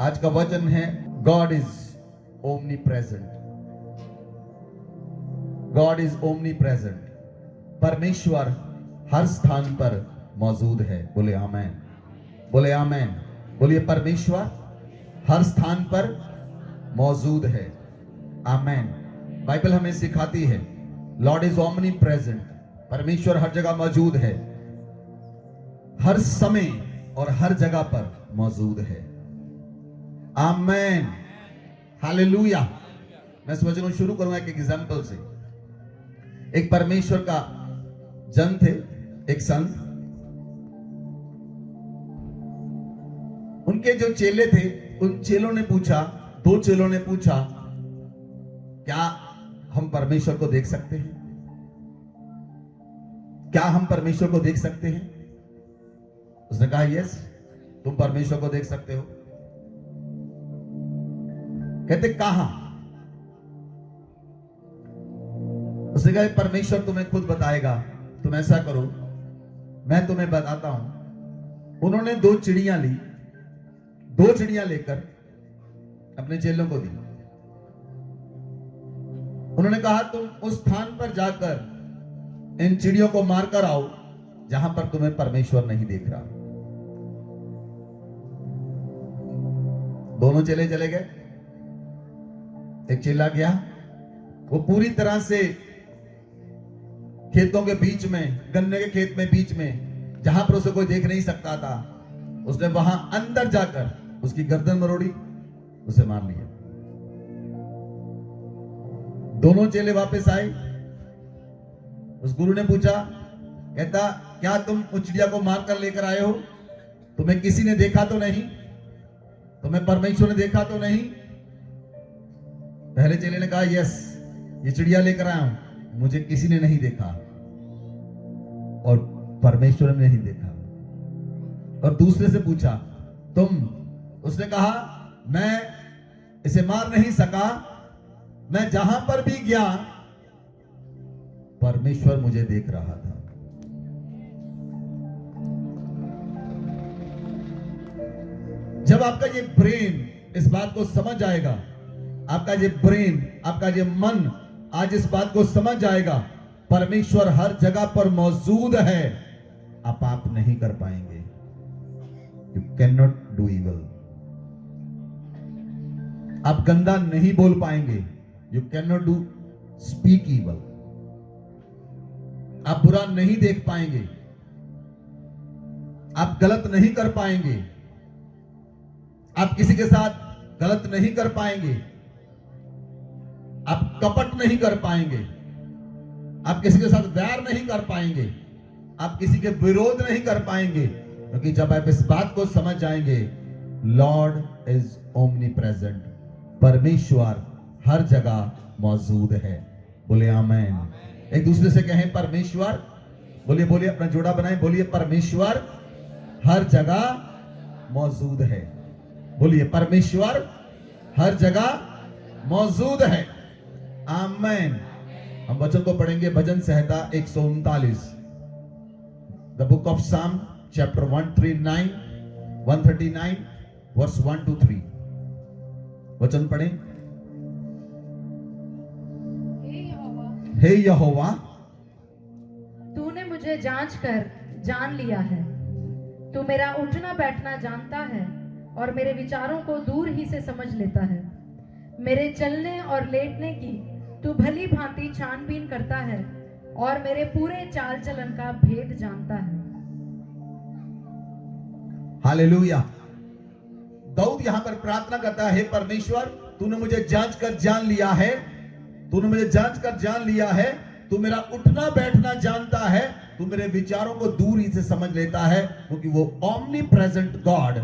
आज का वचन है God is omni present. God is omni present. परमेश्वर हर स्थान पर मौजूद है। बोले आमेन, बोले आमेन। बोलिए परमेश्वर हर स्थान पर मौजूद है। आमेन। बाइबल हमें सिखाती है लॉर्ड इज ओमनी प्रेजेंट। परमेश्वर हर जगह मौजूद है, हर समय और हर जगह पर मौजूद है। आमेन, हालेलुया। मैं इस वचन को शुरू करूंगा एक एग्जाम्पल से। एक परमेश्वर का जन थे, एक संत। उनके जो चेले थे, उन चेलों ने पूछा, दो चेलों ने पूछा, क्या हम परमेश्वर को देख सकते हैं? क्या हम परमेश्वर को देख सकते हैं? उसने कहा यस, तुम परमेश्वर को देख सकते हो। कहते कहां? उसने कहा परमेश्वर तुम्हें खुद बताएगा, तुम ऐसा करो मैं तुम्हें बताता हूं। उन्होंने दो चिड़ियां ली, दो चिड़ियां लेकर अपने चेलों को दी। उन्होंने कहा तुम उस स्थान पर जाकर इन चिड़ियों को मारकर आओ जहां पर तुम्हें परमेश्वर नहीं देख रहा। दोनों चेले चले गए। एक चेला गया, वो पूरी तरह से खेतों के बीच में, गन्ने के खेत में बीच में, जहां पर उसे कोई देख नहीं सकता था, उसने वहां अंदर जाकर उसकी गर्दन मरोड़ी, उसे मार लिया। दोनों चेले वापस आए। उस गुरु ने पूछा, कहता क्या तुम उस चिड़िया को मारकर लेकर आए हो? तुम्हें किसी ने देखा तो नहीं? तुम्हें परमेश्वर ने देखा तो नहीं? पहले चेले ने कहा यस, ये चिड़िया लेकर आया हूं, मुझे किसी ने नहीं देखा और परमेश्वर ने नहीं देखा। और दूसरे से पूछा तुम? उसने कहा मैं इसे मार नहीं सका, मैं जहां पर भी गया परमेश्वर मुझे देख रहा था। जब आपका ये ब्रेन इस बात को समझ आएगा, आपका ये ब्रेन, आपका ये मन आज इस बात को समझ जाएगा परमेश्वर हर जगह पर मौजूद है, आप पाप नहीं कर पाएंगे। You can not do evil. आप गंदा नहीं बोल पाएंगे। You can not do speak evil. आप बुरा नहीं देख पाएंगे, आप गलत नहीं कर पाएंगे, आप किसी के साथ गलत नहीं कर पाएंगे, आप कपट नहीं कर पाएंगे, आप किसी के साथ वैर नहीं कर पाएंगे, आप किसी के विरोध नहीं कर पाएंगे। क्योंकि जब आप इस बात को समझ जाएंगे लॉर्ड इज ओमनी प्रेजेंट, परमेश्वर हर जगह मौजूद है। बोले आमेन। एक दूसरे से कहें परमेश्वर। बोलिए बोलिए, अपना जोड़ा बनाएं, बोलिए परमेश्वर हर जगह मौजूद है। बोलिए परमेश्वर हर जगह मौजूद है। आमेन। हम वचन को पढ़ेंगे, भजन संहिता 139, द बुक ऑफ साम चैप्टर 139 वर्स 1 to 3। वचन पढ़ें। हे यहोवा, तूने मुझे जांच कर जान लिया है। तू मेरा उठना बैठना जानता है और मेरे विचारों को दूर ही से समझ लेता है। मेरे चलने और लेटने की तू भली भांति छानबीन करता है और मेरे पूरे चाल चलन का भेद जानता है। हालेलुया। दाऊद यहां पर प्रार्थना करता है, परमेश्वर तूने मुझे जांच कर जान लिया है, तूने मुझे जांच कर जान लिया है, तू मेरा उठना बैठना जानता है, तू मेरे विचारों को दूर ही से समझ लेता है, क्योंकि वो ओमनी प्रेजेंट गॉड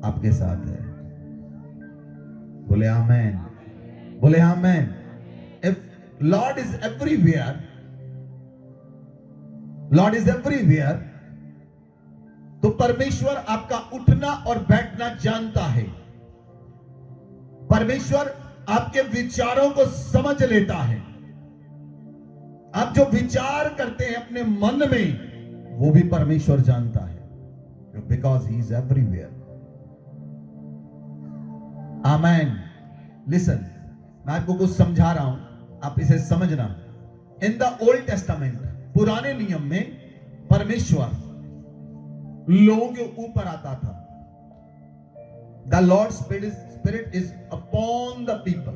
आपके साथ है। बोले आमेन, बोले amen. If Lord is everywhere, Lord is everywhere, तो परमेश्वर आपका उठना और बैठना जानता है। परमेश्वर आपके विचारों को समझ लेता है। आप जो विचार करते हैं अपने मन में, वो भी परमेश्वर जानता है, because he is everywhere. Amen. Listen, मैं आपको कुछ समझा रहा हूं, आप इसे समझना। इन द ओल्ड टेस्टामेंट, पुराने नियम में परमेश्वर लोगों के ऊपर आता था। The Lord spirit is upon the people.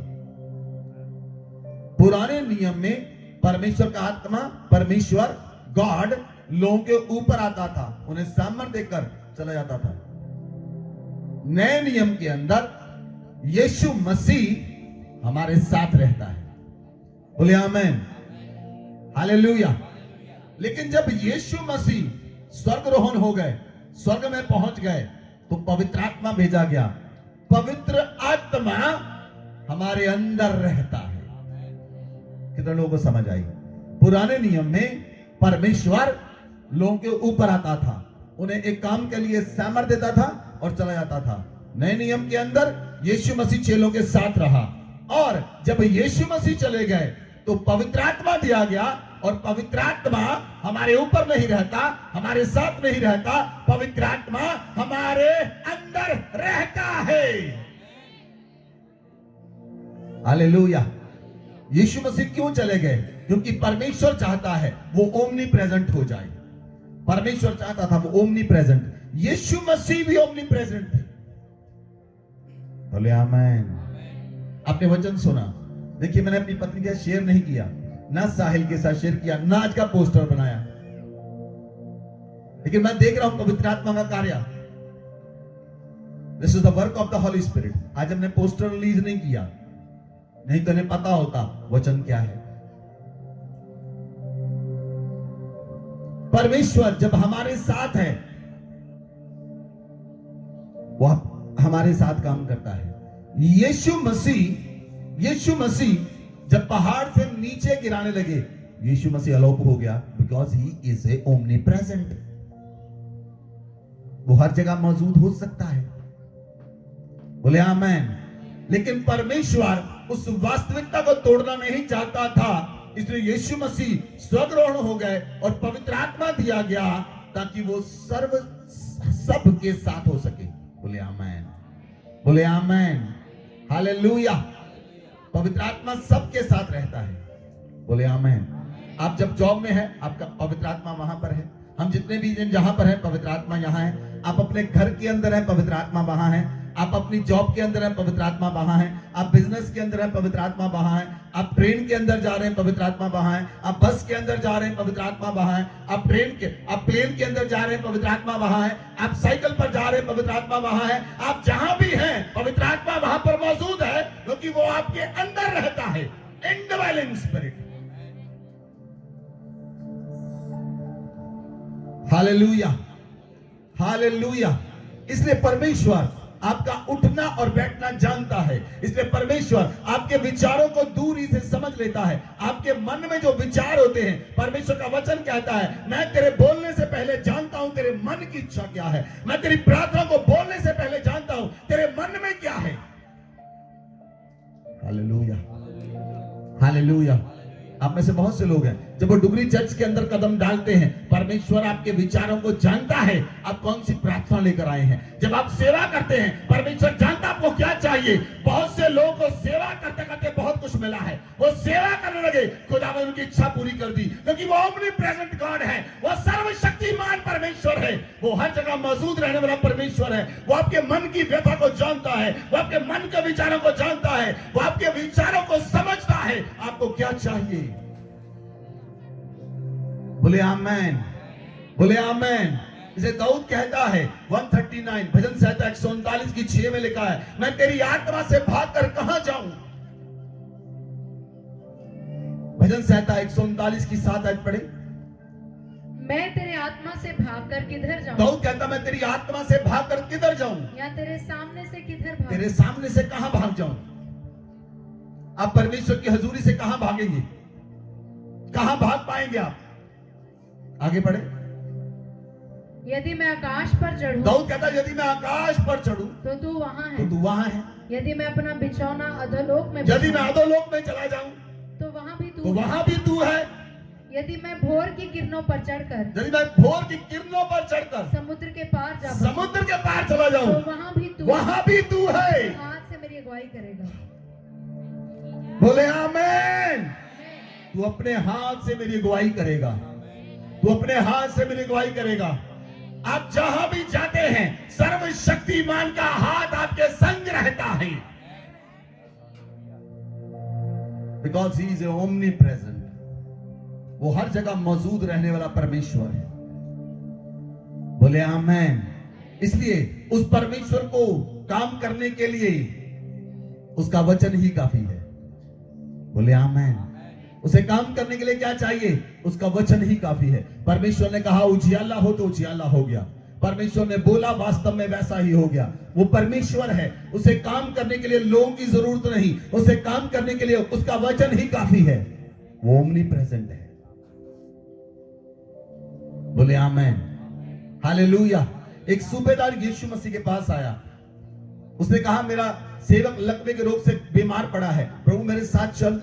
पुराने नियम में परमेश्वर का आत्मा, परमेश्वर गॉड लोगों के ऊपर आता था, उन्हें सामर्थ्य देकर चला जाता था। नए नियम के अंदर यीशु मसीह हमारे साथ रहता है। बोले आमेन, हालेलुया। लेकिन जब यीशु मसीह स्वर्गरोहण हो गए, स्वर्ग में पहुंच गए, तो पवित्र आत्मा भेजा गया। पवित्र आत्मा हमारे अंदर रहता है। कितने लोगों को समझ आई? पुराने नियम में परमेश्वर लोगों के ऊपर आता था, उन्हें एक काम के लिए सामर्थ्य देता था और चला जाता था। नए नियम के अंदर यीशु मसीह चेलों के साथ रहा, और जब यीशु मसीह चले गए तो पवित्र आत्मा दिया गया, और पवित्र आत्मा हमारे ऊपर नहीं रहता, हमारे साथ नहीं रहता, पवित्र आत्मा हमारे अंदर रहता है। हालेलुया। यीशु मसीह क्यों चले गए? क्योंकि परमेश्वर चाहता है वो ओमनी प्रेजेंट हो जाए। परमेश्वर चाहता था वो ओमनी प्रेजेंट। यीशु मसीह भी ओमनी प्रेजेंट थे। बोले आमीन। आपने वचन सुना। देखिए, मैंने अपनी पत्नी के साथ शेयर नहीं किया, ना साहिल के साथ शेयर किया, ना आज का पोस्टर बनाया, लेकिन मैं देख रहा हूं पवित्र आत्मा का कार्य। This is the work of the Holi spirit. आज हमने पोस्टर रिलीज नहीं किया, नहीं तो इन्हें पता होता वचन क्या है। परमेश्वर जब हमारे साथ है, वो हमारे साथ काम करता है। यीशु मसीह जब पहाड़ से नीचे गिराने लगे, यीशु मसीह अलोप हो गया, because he is a omni present. वो हर जगह मौजूद हो सकता है। बोले आमेन। लेकिन परमेश्वर उस वास्तविकता को तोड़ना नहीं चाहता था, इसलिए यीशु मसीह स्वर्गरोहण हो गए और पवित्र आत्मा दिया गया, ताकि वो सबके साथ हो सके। बोले आमेन, बोले आमेन, हालेलुया। पवित्र आत्मा सबके साथ रहता है। बोले आमेन। आप जब जॉब में है, आपका पवित्र आत्मा वहां पर है। हम जितने भी दिन जहां पर है, पवित्र आत्मा यहां है। आप अपने घर के अंदर है, पवित्र आत्मा वहां है। आप अपनी जॉब के अंदर है, पवित्र आत्मा वहां है। आप बिजनेस के अंदर है, पवित्र आत्मा वहां है। आप ट्रेन के अंदर जा रहे हैं, पवित्र आत्मा वहां है। आप बस के अंदर जा रहे हैं, पवित्र आत्मा वहां है। आप प्लेन के अंदर जा रहे हैं, पवित्र आत्मा वहां है। आप साइकिल पर जा रहे हैं, पवित्र आत्मा वहां है। आप जहां भी हैं, पवित्र आत्मा वहां पर मौजूद है, क्योंकि वो आपके अंदर रहता है। इंडवेलिंग स्पिरिट। Hallelujah, hallelujah. इसलिए परमेश्वर आपका उठना और बैठना जानता है। इसलिए परमेश्वर आपके विचारों को दूरी से समझ लेता है। आपके मन में जो विचार होते हैं, परमेश्वर का वचन कहता है, मैं तेरे बोलने से पहले जानता हूं तेरे मन की इच्छा क्या है। मैं तेरी प्रार्थना को बोलने से पहले जानता हूं तेरे मन में क्या है। Hallelujah, hallelujah. आप में से बहुत से लोग हैं, जब वो डुगरी चर्च के अंदर कदम डालते हैं, परमेश्वर आपके विचारों को जानता है, आप कौन सी प्रार्थना लेकर आए हैं। जब आप सेवा करते हैं, परमेश्वर जानता आपको क्या चाहिए। बहुत से लोगों को सेवा करते करते बहुत कुछ मिला है, वो सेवा करने लगे, खुदा ने उनकी इच्छा पूरी कर दी, क्योंकि वो ओमनी प्रेजेंट गॉड है। वो सर्वशक्तिमान परमेश्वर है। वो हर जगह मौजूद रहने वाला परमेश्वर है। वो आपके मन की व्यथा को जानता है, वो आपके मन के विचारों को जानता है, वो आपके विचारों को समझता है, आपको क्या चाहिए। बोले आमेन, बोले आमेन। इसे दाऊद कहता है 139 भजन संहिता 139 की 6 में लिखा है, मैं तेरी आत्मा से भागकर कहां जाऊं। भजन संहिता 139 की 7 आयत पढ़े। मैं तेरे आत्मा से भागकर किधर जाऊं। दाऊद कहता, मैं तेरी आत्मा से भागकर किधर जाऊं, या तेरे सामने से किधर भागूं। तेरे सामने से कहां भाग जाऊं। आप परमेश्वर की हजूरी से कहां भागेंगे, कहां भाग पाएंगे आप। आगे पढ़े। यदि मैं आकाश पर चढ़ूं, दाऊद कहता, यदि मैं आकाश पर चढ़ूं तो तू वहां है, तो तू वहां है। यदि मैं अपना बिछौना अधोलोक में यदि मैं अधोलोक में चला जाऊं, तो वहां भी तो तू, वहां भी तू है। यदि मैं भोर की किरणों पर चढ़कर, यदि मैं भोर की किरणों पर चढ़कर समुद्र के पार जा, समुद्र के पार चला जाऊं, तो वहां भी तू, वहां भी तू है। हाथ से मेरी अगुवाई करेगा। बोले आमीन। तू अपने हाथ से मेरी अगुवाई करेगा, तू अपने हाथ से मेरी अगुवाई करेगा। आप जहां भी जाते हैं सर्वशक्तिमान का हाथ आपके संग रहता है, because he is omni present. वो हर जगह मौजूद रहने वाला परमेश्वर है। बोले आमीन। इसलिए उस परमेश्वर को काम करने के लिए उसका वचन ही काफी है। बोले आमीन। उसे काम करने के लिए क्या चाहिए? उसका वचन ही काफी है। परमेश्वर ने कहा उजियाला हो तो उजियाला हो गया। परमेश्वर ने बोला, वास्तव में वैसा ही हो गया। वो परमेश्वर है, उसे काम करने के लिए लोगों की जरूरत नहीं, उसे काम करने के लिए उसका वचन ही काफी है। वो ओमनी प्रेजेंट है। बोले आमीन। हालेलुया। एक सूबेदार यीशु मसीह के पास आया। उसने कहा मेरा सेवक लकवे के रोग से बीमार पड़ा है, प्रभु मेरे साथ चल।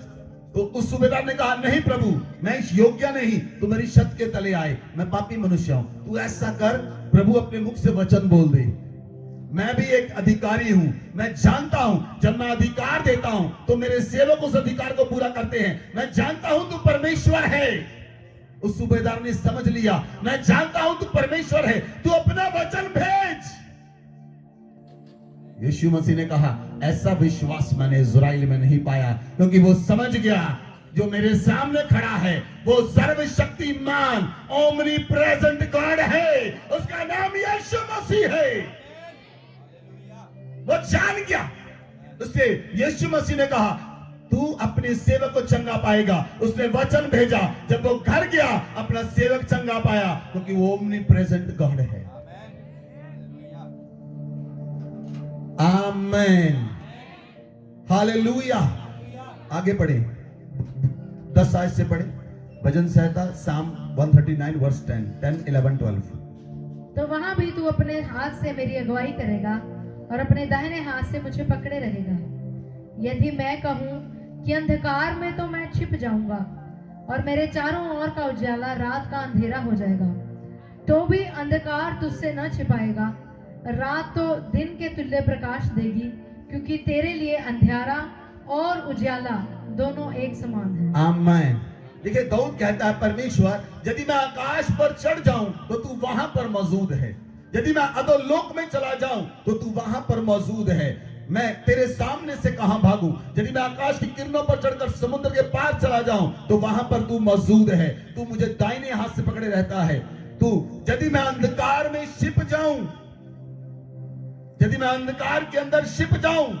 तो उस सूबेदार ने कहा नहीं प्रभु, मैं इस योग्य नहीं, तू मेरी छत के तले आए, मैं पापी मनुष्य हूं। तू ऐसा कर, प्रभु अपने मुख से वचन बोल दे। मैं भी एक अधिकारी हूं, मैं जानता हूं जब मैं अधिकार देता हूं तो मेरे सेवक उस अधिकार को पूरा करते हैं। मैं जानता हूं तू परमेश्वर है। उस सूबेदार ने समझ लिया, मैं जानता हूं तू परमेश्वर है, तू अपना वचन भेज। यीशु मसीह ने कहा ऐसा विश्वास मैंने इज़राइल में नहीं पाया, क्योंकि वो समझ गया जो मेरे सामने खड़ा है वो सर्वशक्तिमान ओमनी प्रेजेंट गॉड है, उसका नाम यीशु मसीह है। वो जान गया। उससे यीशु मसीह ने कहा तू अपने सेवक को चंगा पाएगा। उसने वचन भेजा, जब वो घर गया अपना सेवक चंगा पाया, क्योंकि वो ओमनी प्रेजेंट गॉड है। आमेन। हालेलुया। आगे पढ़े, 10 आयत से पढ़े। भजन संहिता साम 139 वर्स 10, 11, 12। तो वहां भी तू अपने हाथ से मेरी अगुवाई करेगा और अपने दाहिने हाथ से मुझे पकड़े रहेगा। यदि मैं कहूं कि अंधकार में, तो मैं छिप जाऊंगा और मेरे चारों ओर का उजाला रात का अंधेरा हो जाएगा, तो भी अंधकार तुझसे न छिपाएगा। रात तो दिन के तुल्य प्रकाश देगी, क्योंकि तेरे लिए अंधेरा और उजाला दोनों एक समान है। आमीन। देखिए दाऊद कहता है परमेश्वर यदि मैं आकाश पर चढ़ जाऊं तो तू वहां पर मौजूद है, यदि मैं अधोलोक में चला जाऊं तो तू वहां पर मौजूद है। मैं तेरे सामने से कहां भागूं? यदि मैं आकाश की किरणों पर चढ़कर समुद्र के पार चला जाऊं तो वहां पर तू मौजूद है। तू मुझे दाहिने हाथ से पकड़े रहता है। तू यदि मैं अंधकार में छिप जाऊं, यदि मैं अंधकार के अंदर छिप जाऊं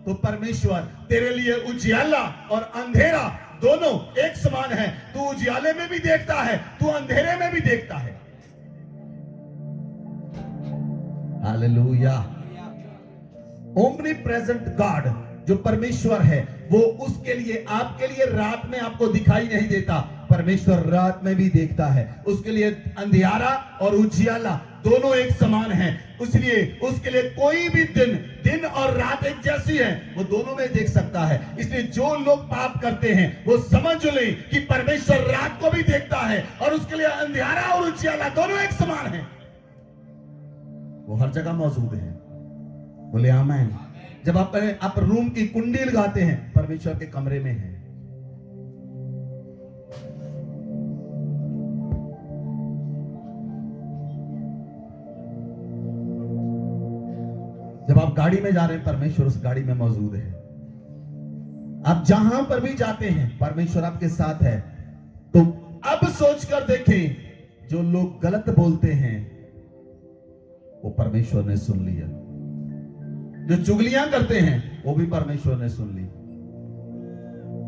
तो परमेश्वर तेरे लिए उजियाला और अंधेरा दोनों एक समान है। तू उजियाले में भी देखता है, तू अंधेरे में भी देखता है। हालेलुया। ओमनी प्रेजेंट गॉड जो परमेश्वर है वो उसके लिए, आपके लिए रात में आपको दिखाई नहीं देता, परमेश्वर रात में भी देखता है। उसके लिए अंधियारा और उजियाला दोनों एक समान हैं, इसलिए उसके लिए कोई भी दिन और रात एक जैसी है, वो दोनों में देख सकता है। इसलिए जो लोग पाप करते हैं वो समझ ले कि परमेश्वर रात को भी देखता है और उसके लिए अंधियारा और उजियाला दोनों एक समान है। वो हर जगह मौजूद है। बोले आमीन। जब आप रूम की कुंडी लगाते हैं, परमेश्वर के कमरे में है। जब आप गाड़ी में जा रहे हैं, परमेश्वर उस गाड़ी में मौजूद है। आप जहां पर भी जाते हैं परमेश्वर आपके साथ है। तो अब सोचकर देखें, जो लोग गलत बोलते हैं वो परमेश्वर ने सुन लिया, जो चुगलियां करते हैं वो भी परमेश्वर ने सुन ली,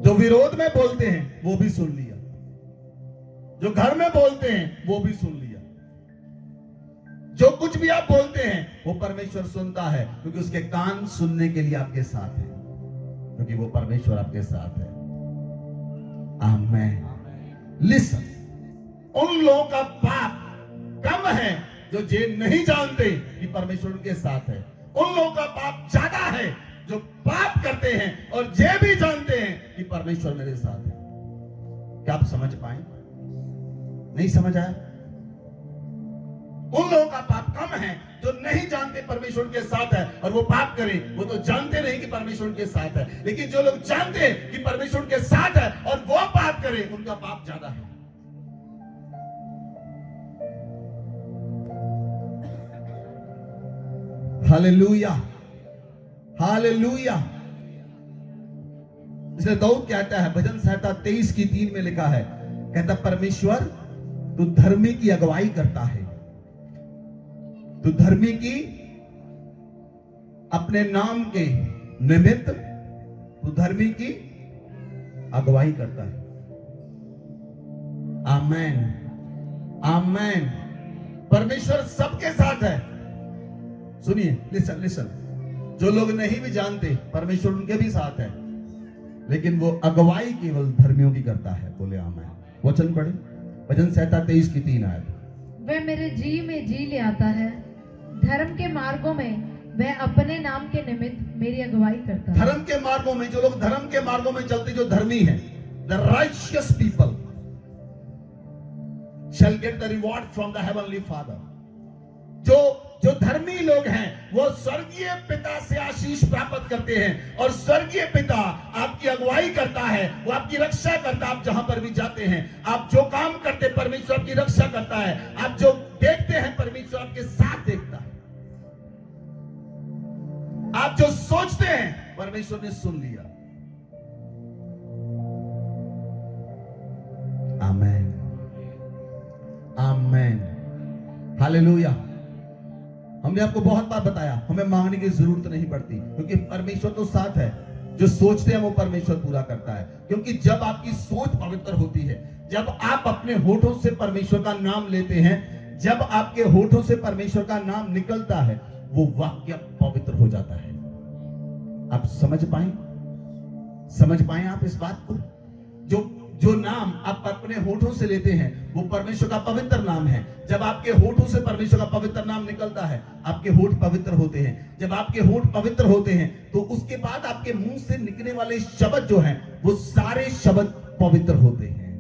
जो विरोध में बोलते हैं वो भी सुन लिया, जो घर में बोलते हैं वो भी सुन लिया। जो कुछ भी आप बोलते हैं वो परमेश्वर सुनता है, क्योंकि उसके कान सुनने के लिए आपके साथ है, क्योंकि वो परमेश्वर आपके साथ है। आमीन। लिसन, उन लोगों का पाप कम है जो ये नहीं जानते कि परमेश्वर उनके साथ है। उन लोगों का पाप ज्यादा है जो पाप करते हैं और ये भी जानते हैं कि परमेश्वर मेरे साथ है। क्या आप समझ पाए? नहीं समझ आया? उन लोगों का पाप कम है जो नहीं जानते परमेश्वर के साथ है और वो पाप करे। वो तो जानते नहीं कि परमेश्वर के साथ है, लेकिन जो लोग जानते हैं कि परमेश्वर के साथ है और वो पाप करे, उनका पाप ज्यादा है। Hallelujah, hallelujah. इसलिए दाऊद कहता है, भजन संहिता 23:3 में लिखा है, कहता परमेश्वर तू धर्मी की अगुवाई करता है, तू धर्मी की अपने नाम के निमित्त तू धर्मी की अगुवाई करता है। आमेन, आमेन। परमेश्वर सबके साथ है। सुनिए, लिसन लिसन, जो लोग नहीं भी जानते परमेश्वर उनके भी साथ है, लेकिन वो अगुवाई केवल धर्मियों की करता है। बोले आमेन। वचन पढ़े, भजन संहिता 23:3 आयत। वह मेरे जी में जी ले आता है, धर्म के मार्गों में वह अपने नाम के निमित्त मेरी अगुवाई करता है। धर्म के मार्गों में, जो लोग धर्म के मार्गों में चलते, जो धर्मी हैं, the righteous people shell get the reward from the heavenly father. जो धर्मी लोग हैं वो स्वर्गीय पिता से आशीष प्राप्त करते हैं, और स्वर्गीय पिता आपकी अगुवाई करता है, वो आपकी रक्षा करता है। आप जहां पर भी जाते हैं, आप जो काम करते हैं, परमेश्वर आपकी रक्षा करता है। आप जो देखते हैं, परमेश्वर आपके साथ देखता है। आप जो सोचते हैं, परमेश्वर ने सुन लिया। आमेन, आमेन, हालेलुया। हमने आपको बहुत बार बताया, हमें मांगने की जरूरत नहीं पड़ती, क्योंकि परमेश्वर तो साथ है। जो सोचते हैं वो परमेश्वर पूरा करता है। क्योंकि जब आपकी सोच पवित्र होती है, जब आप अपने होठों से परमेश्वर का नाम लेते हैं, जब आपके होठों से परमेश्वर का नाम निकलता है, वो वाक्य पवित्र हो जाता है। आप समझ पाए आप इस बात को? जो नाम आप अपने होठों से लेते हैं, वो परमेश्वर का पवित्र नाम है। जब आपके होठों से परमेश्वर का पवित्र नाम निकलता है, आपके होठ पवित्र होते हैं। जब आपके होठ पवित्र होते हैं, तो उसके बाद आपके मुंह से निकलने वाले शब्द जो हैं, वो सारे शब्द पवित्र होते हैं।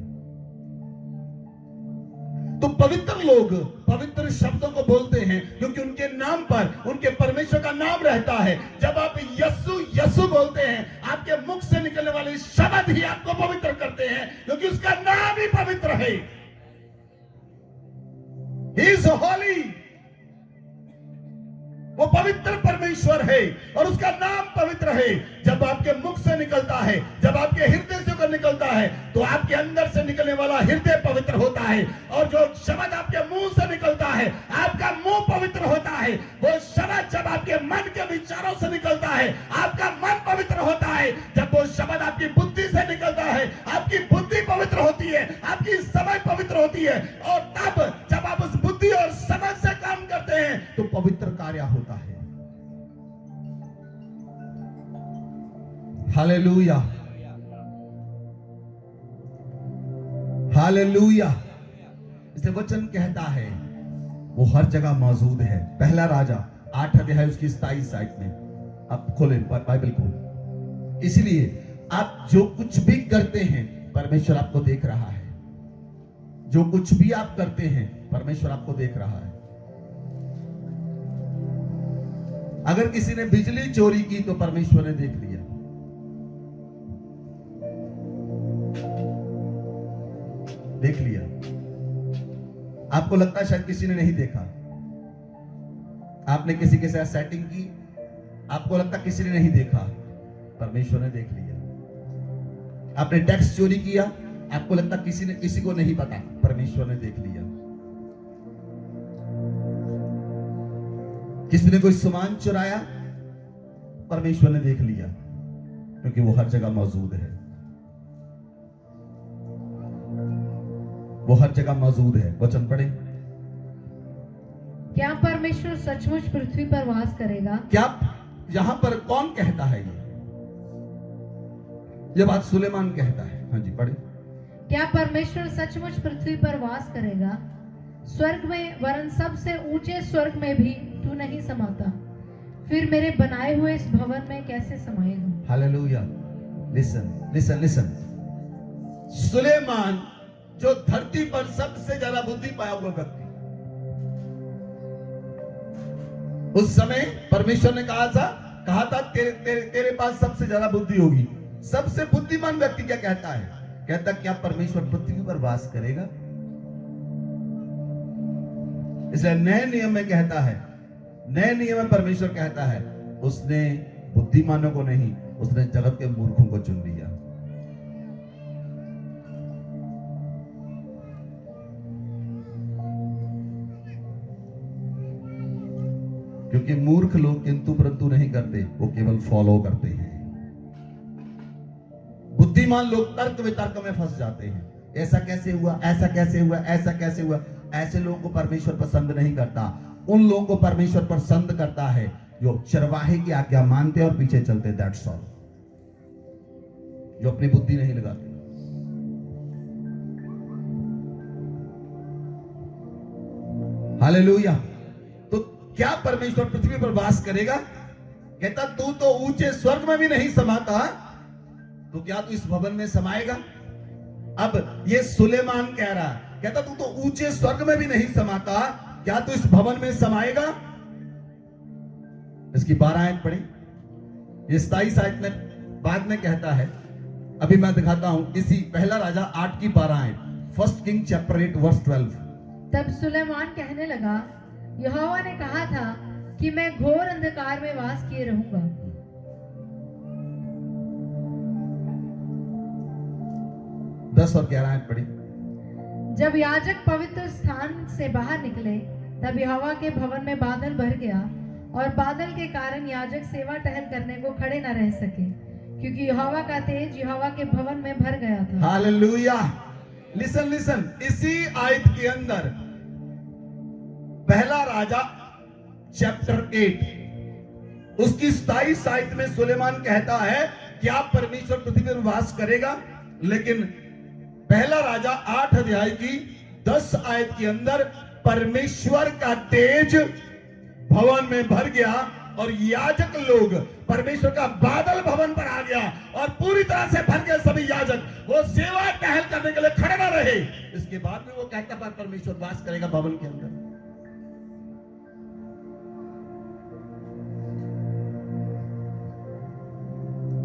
तो पवित्र लोग पवित्र शब्दों को बोलते हैं, क्योंकि उनके नाम पर उनके परमेश्वर का नाम रहता है। जब आप यस्सु यस्सु बोलते हैं, आपके मुख से निकलने वाले शब्द ही आपको पवित्र करते हैं, क्योंकि उसका नाम ही पवित्र है। He is holy। वो पवित्र परमेश्वर है और उसका नाम पवित्र है। जब आपके मुख से निकलता है, जब आपके हृदय से होकर निकलता है, तो आपके अंदर से निकलने वाला हृदय पवित्र होता है। और जो शब्द आपके मुंह से निकलता है, आपका मुंह पवित्र होता है। वो शब्द जब आपके मन के विचारों से निकलता है, आपका मन पवित्र होता है। जब वो शब्द आपकी बुद्धि से निकलता है, आपकी बुद्धि पवित्र होती है, आपकी समझ पवित्र होती है। और तब जब आप उस बुद्धि और समझ से काम करते हैं, तो पवित्र कार्य होता है। Hallelujah, hallelujah. इसे वचन कहता है, वो हर जगह मौजूद है। पहला राजा 8 अध्याय उसकी 27 आयत में आप खोलें बाइबल को। इसलिए आप जो कुछ भी करते हैं, परमेश्वर आपको देख रहा है। जो कुछ भी आप करते हैं, परमेश्वर आपको देख रहा है। अगर किसी ने बिजली चोरी की, तो परमेश्वर ने देख लिया। देख लिया। आपको लगता है शायद किसी ने नहीं देखा। आपने किसी के साथ सेटिंग की, आपको लगता किसी ने नहीं देखा, परमेश्वर ने देख लिया। आपने टैक्स चोरी किया, आपको लगता किसी को नहीं पता, परमेश्वर ने देख लिया। किसी ने कोई सामान चुराया, परमेश्वर ने देख लिया, क्योंकि वो हर जगह मौजूद है। वो हर जगह मौजूद है। वचन पढ़े। क्या परमेश्वर सचमुच पृथ्वी पर वास करेगा? क्या यहां पर कौन कहता है? ये बात सुलेमान कहता है। हाँ जी, पढ़े। क्या परमेश्वर सचमुच पृथ्वी पर वास करेगा? स्वर्ग में, वरन सबसे ऊंचे स्वर्ग में भी तू नहीं समाता। फिर मेरे बनाए हुए इस भवन में कैसे समाएगा? हालेलुया। Listen listen listen. सुलेमान जो धरती पर सबसे ज्यादा बुद्धि पाया हुआ व्यक्ति, उस समय परमेश्वर ने कहा था तेरे पास सबसे ज्यादा बुद्धि होगी। सबसे बुद्धिमान व्यक्ति क्या कहता है? कहता क्या परमेश्वर पृथ्वी पर वास करेगा? इसलिए नए नियम में कहता है, नए नियम में परमेश्वर कहता है उसने बुद्धिमानों को नहीं, उसने जगत के मूर्खों को चुन लिया। क्योंकि मूर्ख लोग किंतु परंतु नहीं करते, वो केवल फॉलो करते हैं। बुद्धिमान लोग तर्क वितर्क में फंस जाते हैं। ऐसा कैसे हुआ, ऐसा कैसे हुआ, ऐसा कैसे हुआ। ऐसे लोगों को परमेश्वर पसंद नहीं करता। उन लोगों को परमेश्वर पसंद करता है जो चरवाहे की आज्ञा मानते और पीछे चलते। That's all. जो अपनी बुद्धि नहीं लगाते। हालेलुया। तो क्या परमेश्वर पृथ्वी पर वास करेगा? कहता तू तो ऊंचे स्वर्ग में भी नहीं समाता, तो क्या तू इस भवन में समाएगा? अब ये सुलेमान कह रहा है, कहता तू तो ऊंचे स्वर्ग में भी नहीं समाता, क्या तू इस भवन में समाएगा? इसकी 12 आयत पढ़े। ये 27 आयत में बाद में कहता है, अभी मैं दिखाता हूं। इसी पहला राजा 8 की 12 आयत, 1 किंग चैप्टर 8 वर्स 12। तब सुलेमान कहने लगा, यहोवा ने कहा था कि मैं घोर अंधकार में वास किए रहूंगा। 10 और 11 आयत पढ़ी। जब याजक पवित्र स्थान से बाहर निकले, तब यहोवा के भवन में बादल भर गया, और बादल के कारण याजक सेवा टहल करने को खड़े न रह सके, क्योंकि यहोवा का तेज यहोवा के भवन में भर गया था। हालेलुया। लिसन लिसन, इसी आयत के अंदर पहला राजा चैप्टर 8 उसकी 27 आयत में सुलेमान कहता है क्या परमेश्वर पृथ्वी पर वास करेगा? लेकिन पहला राजा 8 अध्याय की 10 आयत के अंदर परमेश्वर का तेज भवन में भर गया, और याजक लोग, परमेश्वर का बादल भवन पर आ गया और पूरी तरह से भर गए सभी याजक। वो सेवा टहल करने के लिए खड़े न रहे। इसके बाद में वो कहता है परमेश्वर वास करेगा भवन के अंदर।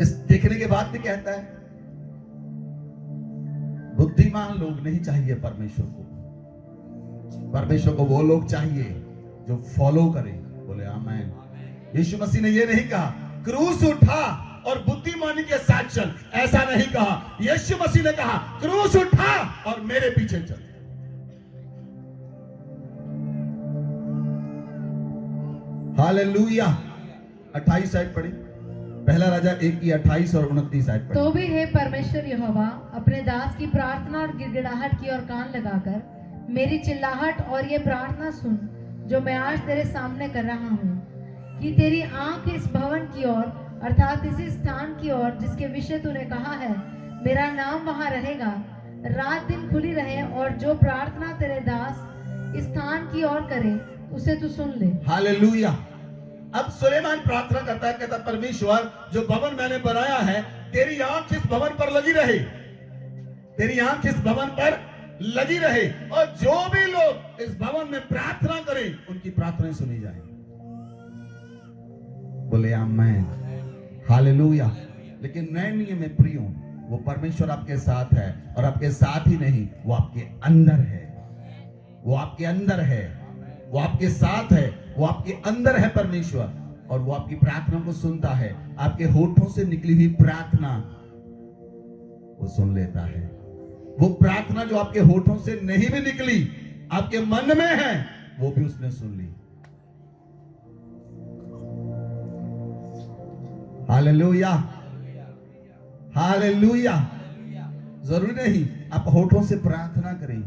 इस देखने के बाद भी कहता है बुद्धिमान लोग नहीं चाहिए परमेश्वर को। परमेश्वर को वो लोग चाहिए जो फॉलो करें। बोले आमीन। यीशु मसीह ने ये नहीं कहा क्रूस उठा और बुद्धिमानी के साथ चल, ऐसा नहीं कहा। यीशु मसीह ने कहा क्रूस उठा और मेरे पीछे चल। हालेलुया। 28 आयत पढ़ी। पहला राजा 1 की 28 और 29 आयत पढ़ी। तो भी हे परमेश्वर यहोवा, अपने दास की प्रार्थना और गिड़गिड़ाहट की ओर कान लगाकर मेरी चिल्लाहट और ये प्रार्थना सुन जो मैं आज तेरे सामने कर रहा हूँ, कि तेरी आंख इस भवन की ओर, अर्थात इसी स्थान की ओर जिसके विषय तूने कहा है मेरा नाम वहां रहेगा, रात दिन खुली रहे, और जो प्रार्थना तेरे दास इस स्थान की ओर करे उसे तू सुन ले। हालेलुया। अब सुलेमान प्रार्थना करता है, कहता परमेश्वर जो भवन मैंने बनाया है, तेरी आंख इस भवन पर लगी रहे, तेरी आंख इस भवन पर लगी रहे, और जो भी लोग इस भवन में प्रार्थना करें उनकी प्रार्थनाएं सुनी जाए। बोले आमीन। हालेलुया। लेकिन नए नियम में प्रियो, वो परमेश्वर आपके साथ है, और आपके साथ ही नहीं, वो आपके अंदर है। वो आपके अंदर है, वो आपके साथ है, वो आपके अंदर है परमेश्वर, और वो आपकी प्रार्थना को सुनता है। आपके होठों से निकली हुई प्रार्थना वो सुन लेता है। वो प्रार्थना जो आपके होठों से नहीं भी निकली, आपके मन में है, वो भी उसने सुन ली। हालेलुया। हालेलुया। जरूरी नहीं आप होठों से प्रार्थना करें,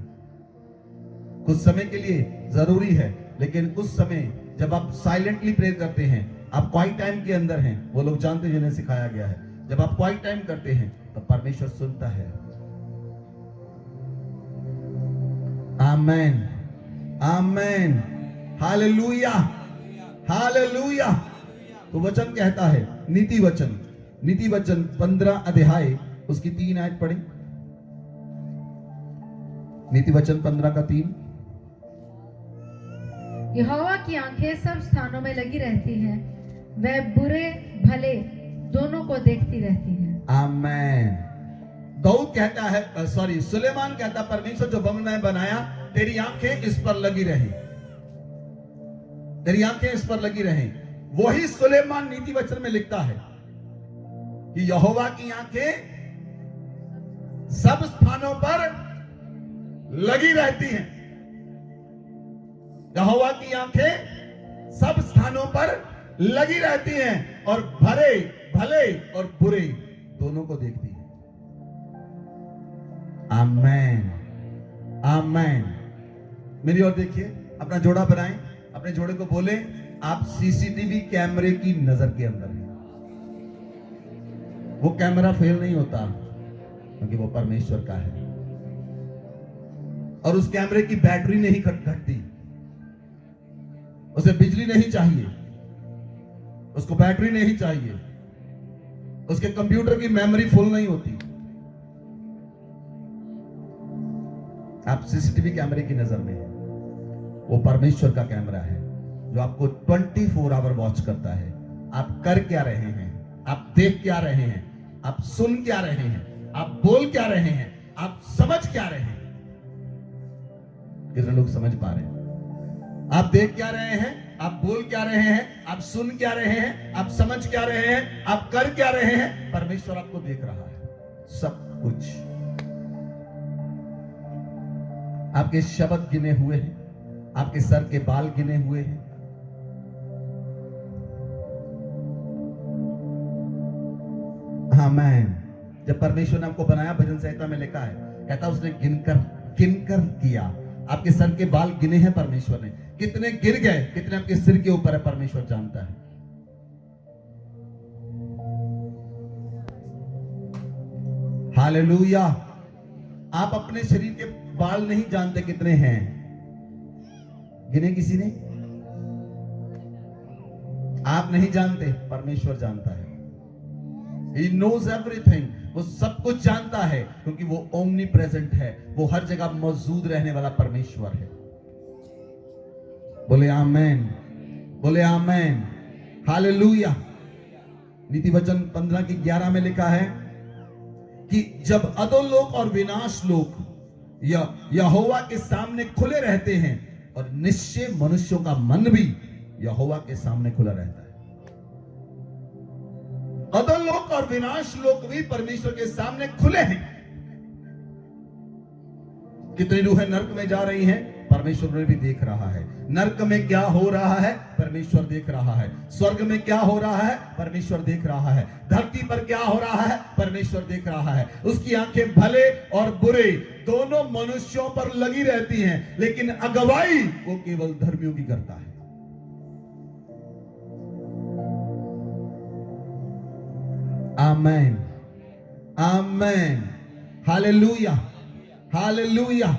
कुछ समय के लिए जरूरी है, लेकिन उस समय जब आप साइलेंटली प्रे करते हैं, आप क्वाइट टाइम के अंदर हैं, वो लोग जानते हैं जिन्हें सिखाया गया है, जब आप क्वाइट टाइम करते हैं तो परमेश्वर सुनता है। आमेन। आमेन। हालेलुया। हालेलुया। तो वचन कहता है, नीति वचन, नीति वचन 15 अध्याय उसकी 3 आयत पढ़े। नीति वचन 15 का 3। यहोवा की आंखें सब स्थानों में लगी रहती हैं, वह बुरे भले दोनों को देखती रहती हैं। आमेन। दाऊद कहता है, सुलेमान कहता, परमेश्वर जो भवन में बनाया, तेरी आंखें इस पर लगी रही, तेरी आंखें इस पर लगी रही। वही सुलेमान नीति वचन में लिखता है कि यहोवा की आंखें सब स्थानों पर लगी रहती हैं। यहोवा की आंखें सब स्थानों पर लगी रहती हैं और भले और बुरे दोनों को देखती हैं। आमेन, आमेन। मेरी ओर देखिए, अपना जोड़ा बनाएं, अपने जोड़े को बोले, आप सीसीटीवी कैमरे की नजर के अंदर हैं। वो कैमरा फेल नहीं होता क्योंकि वो परमेश्वर का है, और उस कैमरे की बैटरी नहीं घटती, उसे बिजली नहीं चाहिए, उसको बैटरी नहीं चाहिए, उसके कंप्यूटर की मेमोरी फुल नहीं होती। आप सीसीटीवी कैमरे की नजर में हैं, वो परमेश्वर का कैमरा है जो आपको 24 आवर वॉच करता है। आप कर क्या रहे हैं, आप देख क्या रहे हैं, आप सुन क्या रहे हैं, आप बोल क्या रहे हैं, आप समझ क्या रहे हैं। कितने लोग समझ पा रहे हैं? आप देख क्या रहे हैं, आप बोल क्या रहे हैं, आप सुन क्या रहे हैं, आप समझ क्या रहे हैं, आप कर क्या रहे हैं। परमेश्वर आपको देख रहा है सब कुछ। आपके शब्द गिने हुए हैं, आपके सर के बाल गिने हुए हैं। आमीन। जब परमेश्वर ने आपको बनाया, भजन संहिता में लिखा है, कहता उसने गिनकर किया। आपके सर के बाल गिने हैं परमेश्वर ने, कितने गिर गए, कितने आपके सिर के ऊपर है, परमेश्वर जानता है। हालेलुया। आप अपने शरीर के बाल नहीं जानते कितने हैं, गिने किसी ने? आप नहीं जानते, परमेश्वर जानता है। He knows everything, वो सब कुछ जानता है क्योंकि वो ओमनी प्रेजेंट है, वो हर जगह मौजूद रहने वाला परमेश्वर है। बोले आमेन, बोले आमेन, हालेलुया। नीति वचन 15:11 में लिखा है कि जब अधोलोक और विनाश लोक यहोवा के सामने खुले रहते हैं, और निश्चय मनुष्यों का मन भी यहोवा के सामने खुला रहता है। अधोलोक और विनाश लोक भी परमेश्वर के सामने खुले हैं। कितनी रूहें नरक में जा रही हैं, परमेश्वर ने भी देख रहा है। नरक में क्या हो रहा है, परमेश्वर देख रहा है। स्वर्ग में क्या हो रहा है, परमेश्वर देख रहा है। धरती पर क्या हो रहा है, परमेश्वर देख रहा है। उसकी आंखें भले और बुरे दोनों मनुष्यों पर लगी रहती हैं, लेकिन अगुवाई वो केवल धर्मियों की करता है। आमेन, आमेन, हालेलुया, हालेलुया।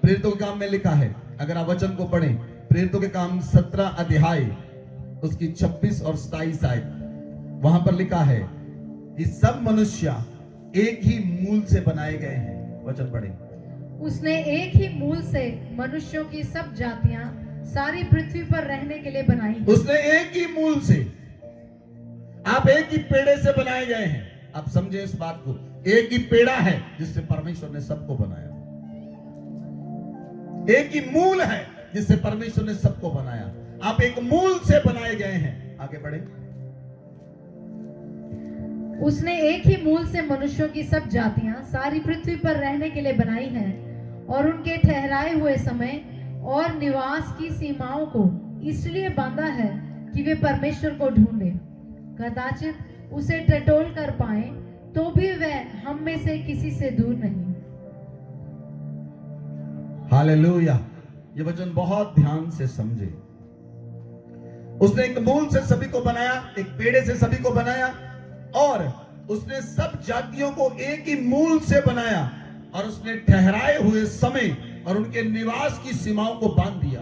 प्रेरितों के काम में लिखा है, अगर आप वचन को पढ़ें, प्रेरितों के काम 17 अध्याय उसकी 26 और 27 आयत, वहां पर लिखा है कि सब मनुष्य एक ही मूल से बनाए गए हैं। वचन पढ़ें। उसने एक ही मूल से मनुष्यों की सब जातियां सारी पृथ्वी पर रहने के लिए बनाई। उसने एक ही मूल से, आप एक ही पेड़े से बनाए गए हैं। आप समझे इस बात को, एक ही पेड़ा है जिससे परमेश्वर ने सबको बनाया। एक ही मूल है जिससे परमेश्वर ने सबको बनाया। आप एक मूल से बनाए गए हैं। आगे बढ़े। उसने एक ही मूल से मनुष्यों की सब जातियां सारी पृथ्वी पर रहने के लिए बनाई हैं, और उनके ठहराए हुए समय और निवास की सीमाओं को इसलिए बांधा है कि वे परमेश्वर को ढूंढे, कदाचित उसे टटोल कर पाए, तो भी वह हम में से किसी से दूर नहीं। हालेलुया। ये वचन बहुत ध्यान से समझे। उसने एक मूल से सभी को बनाया, एक पेड़े से सभी को बनाया, और उसने सब जातियों को एक ही मूल से बनाया, और उसने ठहराए हुए समय और उनके निवास की सीमाओं को बांध दिया।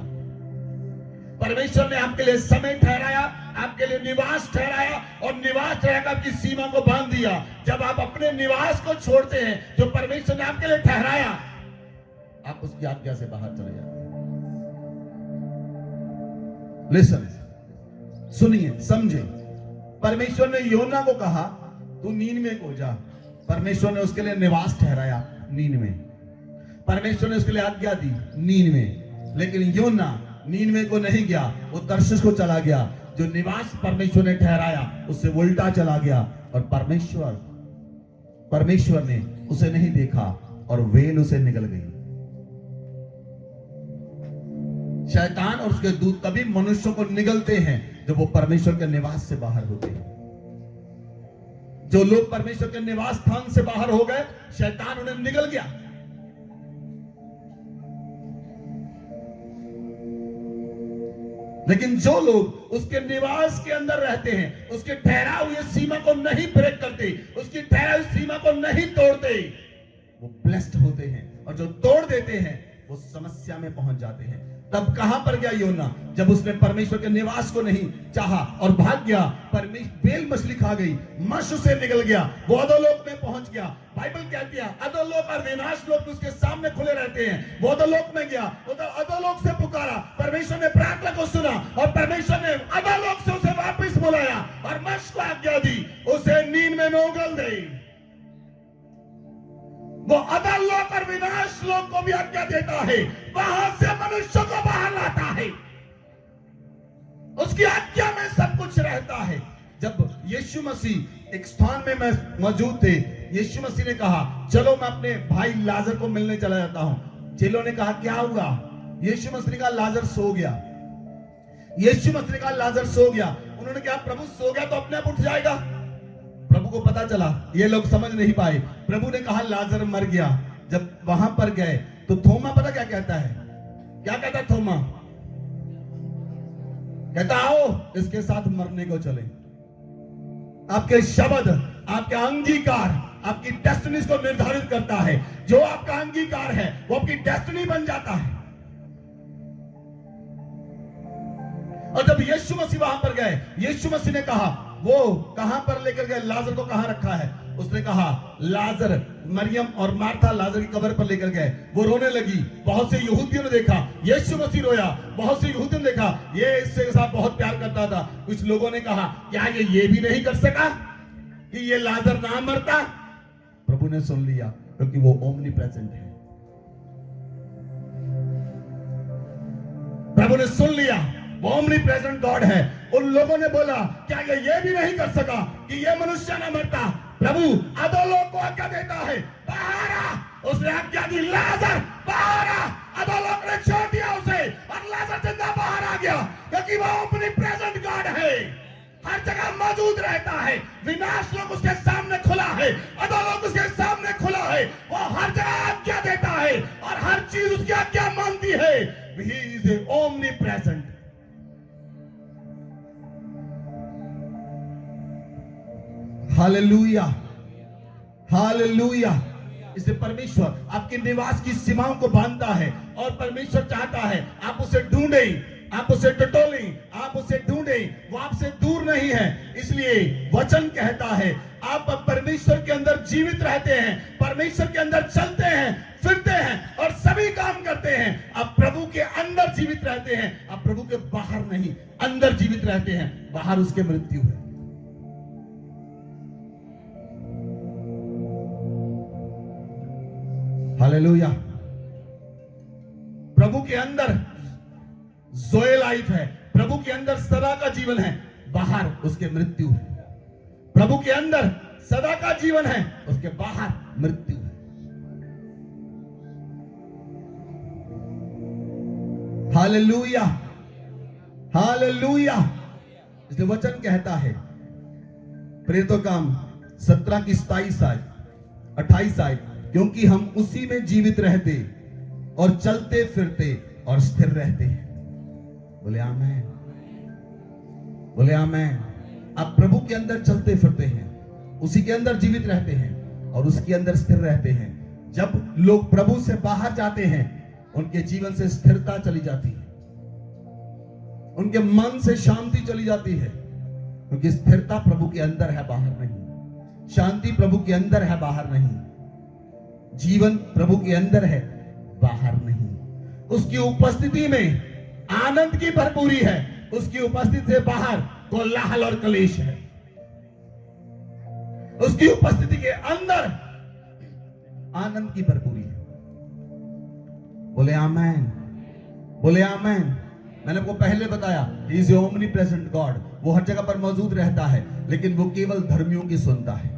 परमेश्वर ने आपके लिए समय ठहराया, आपके लिए निवास ठहराया, और निवास ठहराकर आपकी सीमा को बांध दिया। जब आप अपने निवास को छोड़ते हैं जो परमेश्वर ने आपके लिए ठहराया, आप उसकी आज्ञा से बाहर चले जाते हैं। लिसन, सुनिए, समझे। परमेश्वर ने योना को कहा तू नीनवे को जा। परमेश्वर ने उसके लिए निवास ठहराया नीनवे। परमेश्वर ने उसके लिए आज्ञा दी नीनवे। लेकिन योना नीनवे को नहीं गया, वो तर्शीश को चला गया। जो निवास परमेश्वर ने ठहराया उससे उल्टा चला गया, और परमेश्वर ने उसे नहीं देखा और वेल उसे निकल गई। शैतान और उसके दूत तभी मनुष्यों को निगलते हैं जब वो परमेश्वर के निवास से बाहर होते हैं। जो लोग परमेश्वर के निवास स्थान से बाहर हो गए, शैतान उन्हें निगल गया। लेकिन जो लोग उसके निवास के अंदर रहते हैं, उसके ठहराए हुए सीमा को नहीं ब्रेक करते, उसकी ठहराई हुई सीमा को नहीं तोड़ते, वो ब्लेस्ड होते हैं। और जो तोड़ देते हैं वो समस्या में पहुंच जाते हैं। तब कहां पर गया योना? जब उसने परमेश्वर के निवास को नहीं चाहा और भाग गया। बेल मछली खा गई, मश उसे निकल गया, वो अधोलोक में पहुंच गया। बाइबल कहती है अधोलोक और विनाश लोक उसके सामने खुले रहते हैं। वो अधोलोक में गया, उधर अधोलोक से पुकारा, परमेश्वर ने प्रार्थना को सुना और परमेश्वर ने अधोलोक से उसे वापस बुलाया और मश को आज्ञा दी उसे नींद में उगल दे। वो अधोलोक और विनाश लोक को भी आज्ञा देता है, वहां से मनुष्य को बाहर लाता है। उसकी आज्ञा में सब कुछ रहता है। जब यीशु मसीह एक स्थान में मौजूद थे, यीशु मसीह ने कहा चलो मैं अपने भाई लाजर को मिलने चला जाता हूं। चेलों ने कहा क्या हुआ? यीशु मसीह ने कहा लाजर सो गया। यीशु मसीह ने कहा लाजर सो गया। उन्होंने कहा प्रभु सो गया तो अपने आप उठ जाएगा। प्रभु को पता चला, ये लोग समझ नहीं पाए। प्रभु ने कहा लाजर मर गया। जब वहां पर गए तो थोमा पता क्या कहता है? क्या कहता है थोमा? कहता आओ इसके साथ मरने को चले। आपके शब्द, आपका अंगीकार आपकी डेस्टिनी को निर्धारित करता है। जो आपका अंगीकार है वो आपकी डेस्टिनी बन जाता है। और जब यीशु मसीह वहां पर गए, यीशु मसीह ने कहा वो कहां पर लेकर गए? लाजर को कहां रखा है? उसने कहा लाजर, मरियम और मार्था लाजर की कब्र पर लेकर गए। वो रोने लगी। बहुत से यहूदियों ने देखा, यीशु मसीह रोया। बहुत से यहूदियों ने देखा ये इसके साथ बहुत प्यार करता था। कुछ लोगों ने कहा क्या ये भी नहीं कर सका कि ये लाजर ना मरता? प्रभु ने सुन लिया क्योंकि वो ओमनी प्रेजेंट है। प्रभु ने सुन लिया, वो ओमनी प्रेजेंट गॉड है। उन लोगों ने बोला क्या ये भी नहीं कर सका कि ये मनुष्य ना मरता? प्रभु अधोलोक को आज्ञा देता है बाहर आ। उसने आज्ञा दी लाजर बाहर आ। अधोलोक ने छोड़ दिया उसे और लाजर जिंदा बाहर आ गया क्योंकि वो ओमनी प्रेजेंट गॉड है, हर जगह मौजूद रहता है। विनाश लोक उसके सामने खुला है, अधोलोक उसके सामने खुला है। वो हर जगह आज्ञा देता है और हर चीज उसकी आज्ञा मानती है। He is a omnipresent। Hallelujah, hallelujah. इससे परमेश्वर आपके निवास की सीमाओं को बांधता है और परमेश्वर चाहता है आप उसे ढूंढें, आप उसे टटोलें, आप उसे ढूंढें। वो आपसे दूर नहीं है। इसलिए वचन कहता है आप परमेश्वर के अंदर जीवित रहते हैं, परमेश्वर के अंदर चलते हैं, फिरते हैं और सभी काम करते हैं। आप प्रभु के अंदर जीवित रहते हैं, आप प्रभु के बाहर नहीं, अंदर जीवित रहते हैं। बाहर उसके मृत्यु है। हालेलुया। प्रभु के अंदर ज़ोए लाइफ है, प्रभु के अंदर सदा का जीवन है, बाहर उसके मृत्यु है। प्रभु के अंदर सदा का जीवन है, उसके बाहर मृत्यु है। Hallelujah, hallelujah. इसलिए वचन कहता है प्रेरितों काम 17 की 27 आयत 28 आयत, क्योंकि हम उसी में जीवित रहते और चलते फिरते और स्थिर रहते हैं। बोले आमेन, बोले आमेन। आप प्रभु के अंदर चलते फिरते हैं, उसी के अंदर जीवित रहते हैं और उसके अंदर स्थिर रहते हैं। जब लोग प्रभु से बाहर जाते हैं उनके जीवन से स्थिरता चली जाती है, उनके मन से शांति चली जाती है, क्योंकि स्थिरता प्रभु के अंदर है, बाहर नहीं। शांति प्रभु के अंदर है, बाहर नहीं। जीवन प्रभु के अंदर है, बाहर नहीं। उसकी उपस्थिति में आनंद की भरपूरी है, उसकी उपस्थिति से बाहर कोलाहल और कलेश है। उसकी उपस्थिति के अंदर आनंद की भरपूरी है। बोले आमेन, बोले आमेन। मैंने आपको पहले बताया, he is omni present God. वो हर जगह पर मौजूद रहता है, लेकिन वो केवल धर्मियों की सुनता है।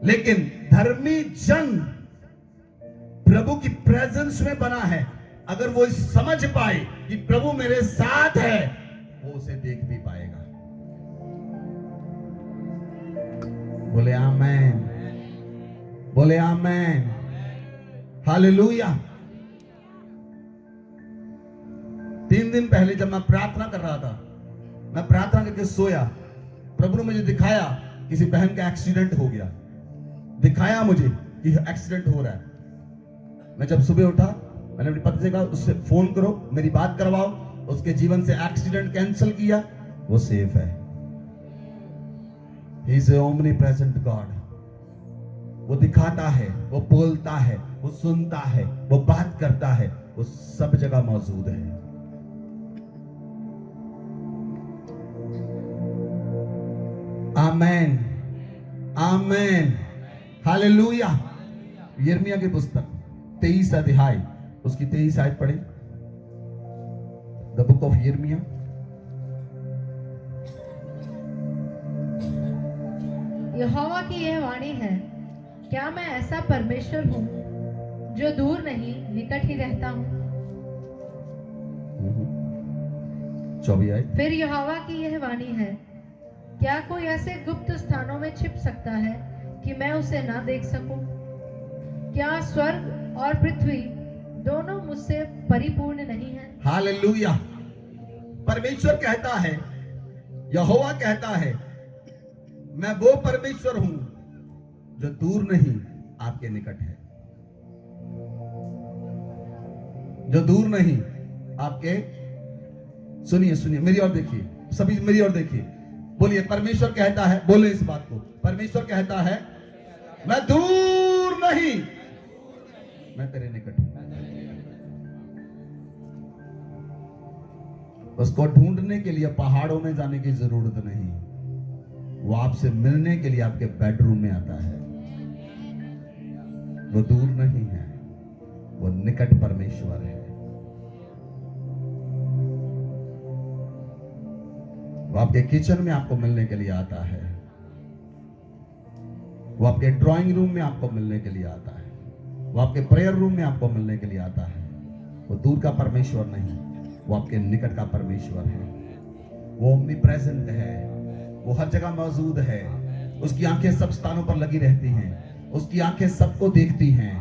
लेकिन धर्मी जन प्रभु की प्रेजेंस में बना है। अगर वो समझ पाए कि प्रभु मेरे साथ है, वो उसे देख भी पाएगा। बोले आमेन, बोले आमेन, हालेलुया। 3 दिन पहले जब मैं प्रार्थना कर रहा था, मैं प्रार्थना करके सोया, प्रभु ने मुझे दिखाया किसी बहन का एक्सीडेंट हो गया। दिखाया मुझे कि एक्सीडेंट हो रहा है। मैं जब सुबह उठा, मैंने अपनी पत्नी से कहा उससे फोन करो, मेरी बात करवाओ। उसके जीवन से एक्सीडेंट कैंसिल किया, वो सेफ है। He is a omnipresent God। वो दिखाता है, वो बोलता है, वो सुनता है, वो बात करता है, वो सब जगह मौजूद है। आमेन, आमेन, हालेलुया। यिर्मयाह की पुस्तक 23 अध्याय, उसकी 23 आयत पढ़े। द बुक ऑफ यिर्मयाह। यहोवा की यह वाणी है, क्या मैं ऐसा परमेश्वर हूँ जो दूर नहीं निकट ही रहता हूँ। 24 आयत। फिर यहोवा की यह वाणी है, क्या कोई ऐसे गुप्त स्थानों में छिप सकता है कि मैं उसे ना देख सकूं? क्या स्वर्ग और पृथ्वी दोनों मुझसे परिपूर्ण नहीं है? हालेलुया। परमेश्वर कहता है, यहोवा कहता है, मैं वो परमेश्वर हूं जो दूर नहीं आपके निकट है, जो दूर नहीं आपके। सुनिए सुनिए, मेरी ओर देखिए, सभी मेरी ओर देखिए, बोलिए परमेश्वर कहता है, बोले इस बात को। परमेश्वर कहता है, मैं दूर नहीं, मैं तेरे निकट हूं। उसको ढूंढने के लिए पहाड़ों में जाने की जरूरत नहीं, वो आपसे मिलने के लिए आपके बेडरूम में आता है। वो दूर नहीं है, वो निकट परमेश्वर है। वो आपके किचन में आपको मिलने के लिए आता है, वो आपके ड्राइंग रूम में आपको मिलने के लिए आता है, वो आपके प्रेयर रूम में आपको मिलने के लिए आता है। वो दूर का परमेश्वर नहीं, वो आपके निकट का परमेश्वर है। वो ओमनी प्रेजेंट है, वो हर जगह मौजूद है। उसकी आंखें सब स्थानों पर लगी रहती हैं, उसकी आंखें सबको देखती हैं,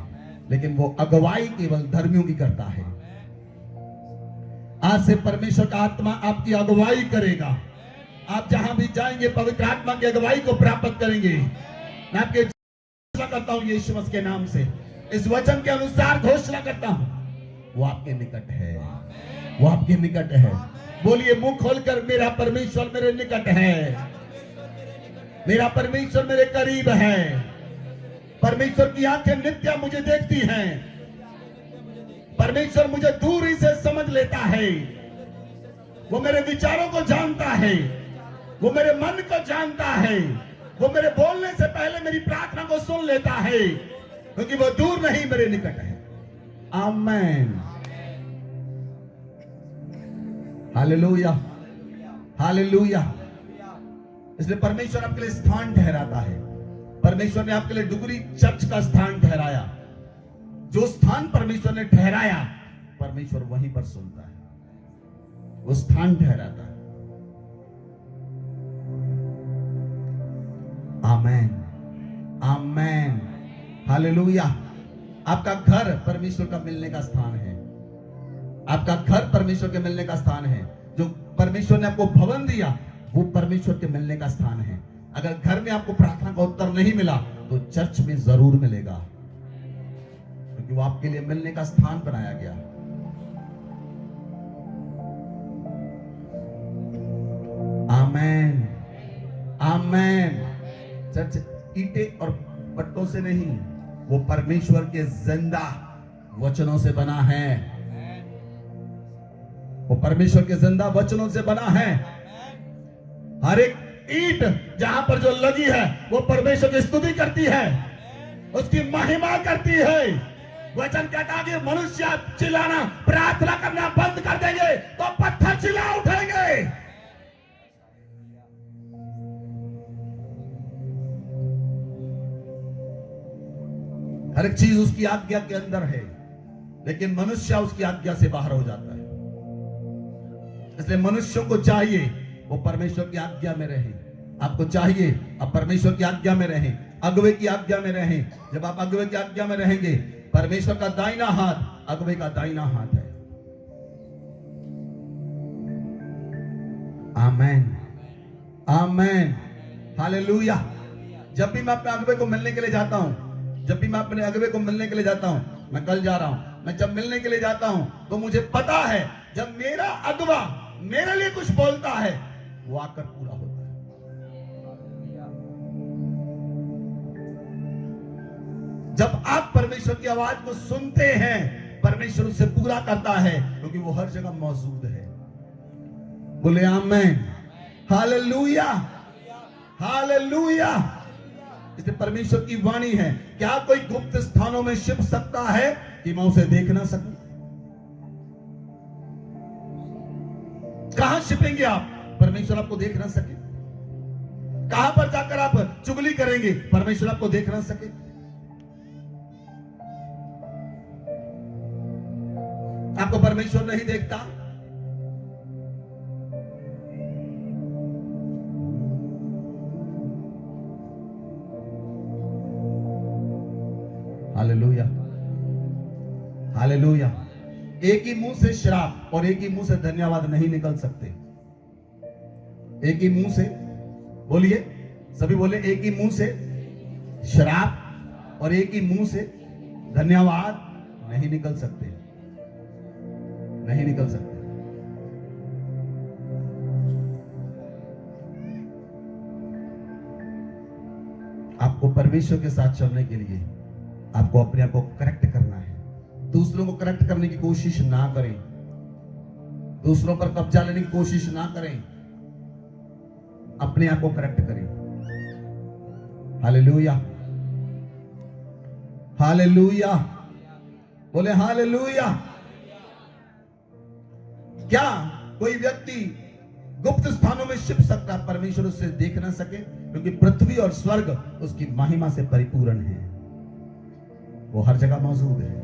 लेकिन वो अगुवाई केवल धर्मियों की करता है। आज से परमेश्वर का आत्मा आपकी अगुवाई करेगा। आप जहां भी जाएंगे पवित्र आत्मा की अगुवाई को प्राप्त करेंगे। मैं आपके घोषणा करता हूं यीशु मसीह के नाम से, इस वचन के अनुसार घोषणा करता हूं, वो आपके निकट है, वो आपके निकट है। बोलिए मुंह खोलकर, मेरा परमेश्वर मेरे निकट है, मेरा परमेश्वर मेरे करीब है। परमेश्वर की आंखें नित्य मुझे देखती हैं। परमेश्वर मुझे दूर ही से समझ लेता है। वो मेरे विचारों को जानता है, वो मेरे मन को जानता है, वो मेरे बोलने से पहले मेरी प्रार्थना को सुन लेता है, क्योंकि वो दूर नहीं, मेरे निकट है। आमेन, हालेलुया, हालेलुया। इसलिए परमेश्वर आपके लिए स्थान ठहराता है। परमेश्वर ने आपके लिए डुगरी चर्च का स्थान ठहराया। जो स्थान परमेश्वर ने ठहराया, परमेश्वर वहीं पर सुनता है, वो स्थान ठहराता है। आमेन, आमेन, हालेलुया। आपका घर परमेश्वर का मिलने का स्थान है। आपका घर परमेश्वर के मिलने का स्थान है। जो परमेश्वर ने आपको भवन दिया, वो परमेश्वर के मिलने का स्थान है। अगर घर में आपको प्रार्थना का उत्तर नहीं मिला, तो चर्च में जरूर मिलेगा, क्योंकि वो आपके लिए मिलने का स्थान बनाया गया। आमेन, आमेन। चर्च ईंटे और पट्टों से नहीं, वो परमेश्वर के जिंदा वचनों से बना है। वो परमेश्वर के जिंदा वचनों से बना है। हर एक ईंट जहां पर जो लगी है वो परमेश्वर की स्तुति करती है, उसकी महिमा करती है। वचन कहता है कि मनुष्य चिल्लाना, प्रार्थना करना बंद कर देंगे तो पत्थर चिल्ला उठेंगे। हर एक चीज उसकी आज्ञा के अंदर है, लेकिन मनुष्य उसकी आज्ञा से बाहर हो जाता है। इसलिए मनुष्यों को चाहिए वो परमेश्वर की आज्ञा में रहे। आपको चाहिए आप परमेश्वर की आज्ञा में रहें, अगुवे की आज्ञा में रहें। जब आप अगुवे की आज्ञा में रहेंगे, परमेश्वर का दाहिना हाथ अगुवे का दाहिना हाथ है। आमेन, आमेन, हालेलुया। जब भी मैं अपने अगुवे को मिलने के लिए जाता हूं, जब भी मैं अपने अगुवे को मिलने के लिए जाता हूं, मैं कल जा रहा हूं, मैं जब मिलने के लिए जाता हूं तो मुझे पता है जब मेरा अगुवा मेरे लिए कुछ बोलता है वो आकर पूरा होता है। जब आप परमेश्वर की आवाज को सुनते हैं, परमेश्वर उससे पूरा करता है, क्योंकि वो हर जगह मौजूद है। बोले आमेन, हालेलुया, हालेलुया। इसलिए परमेश्वर की वाणी है, क्या कोई गुप्त स्थानों में छिप सकता है कि मैं उसे देख ना सकूं? कहां छिपेंगे आप, परमेश्वर आपको देख ना सके? कहां पर जाकर आप चुगली करेंगे, परमेश्वर आपको देख ना सके? आपको परमेश्वर नहीं देखता? Hallelujah, hallelujah. एक ही मुंह से श्राप और एक ही मुंह से धन्यवाद नहीं निकल सकते। एक ही मुंह से, बोलिए सभी बोले, एक ही मुंह से श्राप और एक ही मुंह से धन्यवाद नहीं निकल सकते, नहीं निकल सकते। आपको परमेश्वर के साथ चलने के लिए आपको अपने आप को करेक्ट करना है। दूसरों को करेक्ट करने की कोशिश ना करें, दूसरों पर कब्जा लेने की कोशिश ना करें, अपने आप को करेक्ट करें। हालेलुया, हालेलुया, बोले हालेलुया। क्या कोई व्यक्ति गुप्त स्थानों में छिप सकता, परमेश्वर उसे देख ना सके? क्योंकि पृथ्वी और स्वर्ग उसकी महिमा से परिपूर्ण है, वो हर जगह मौजूद है।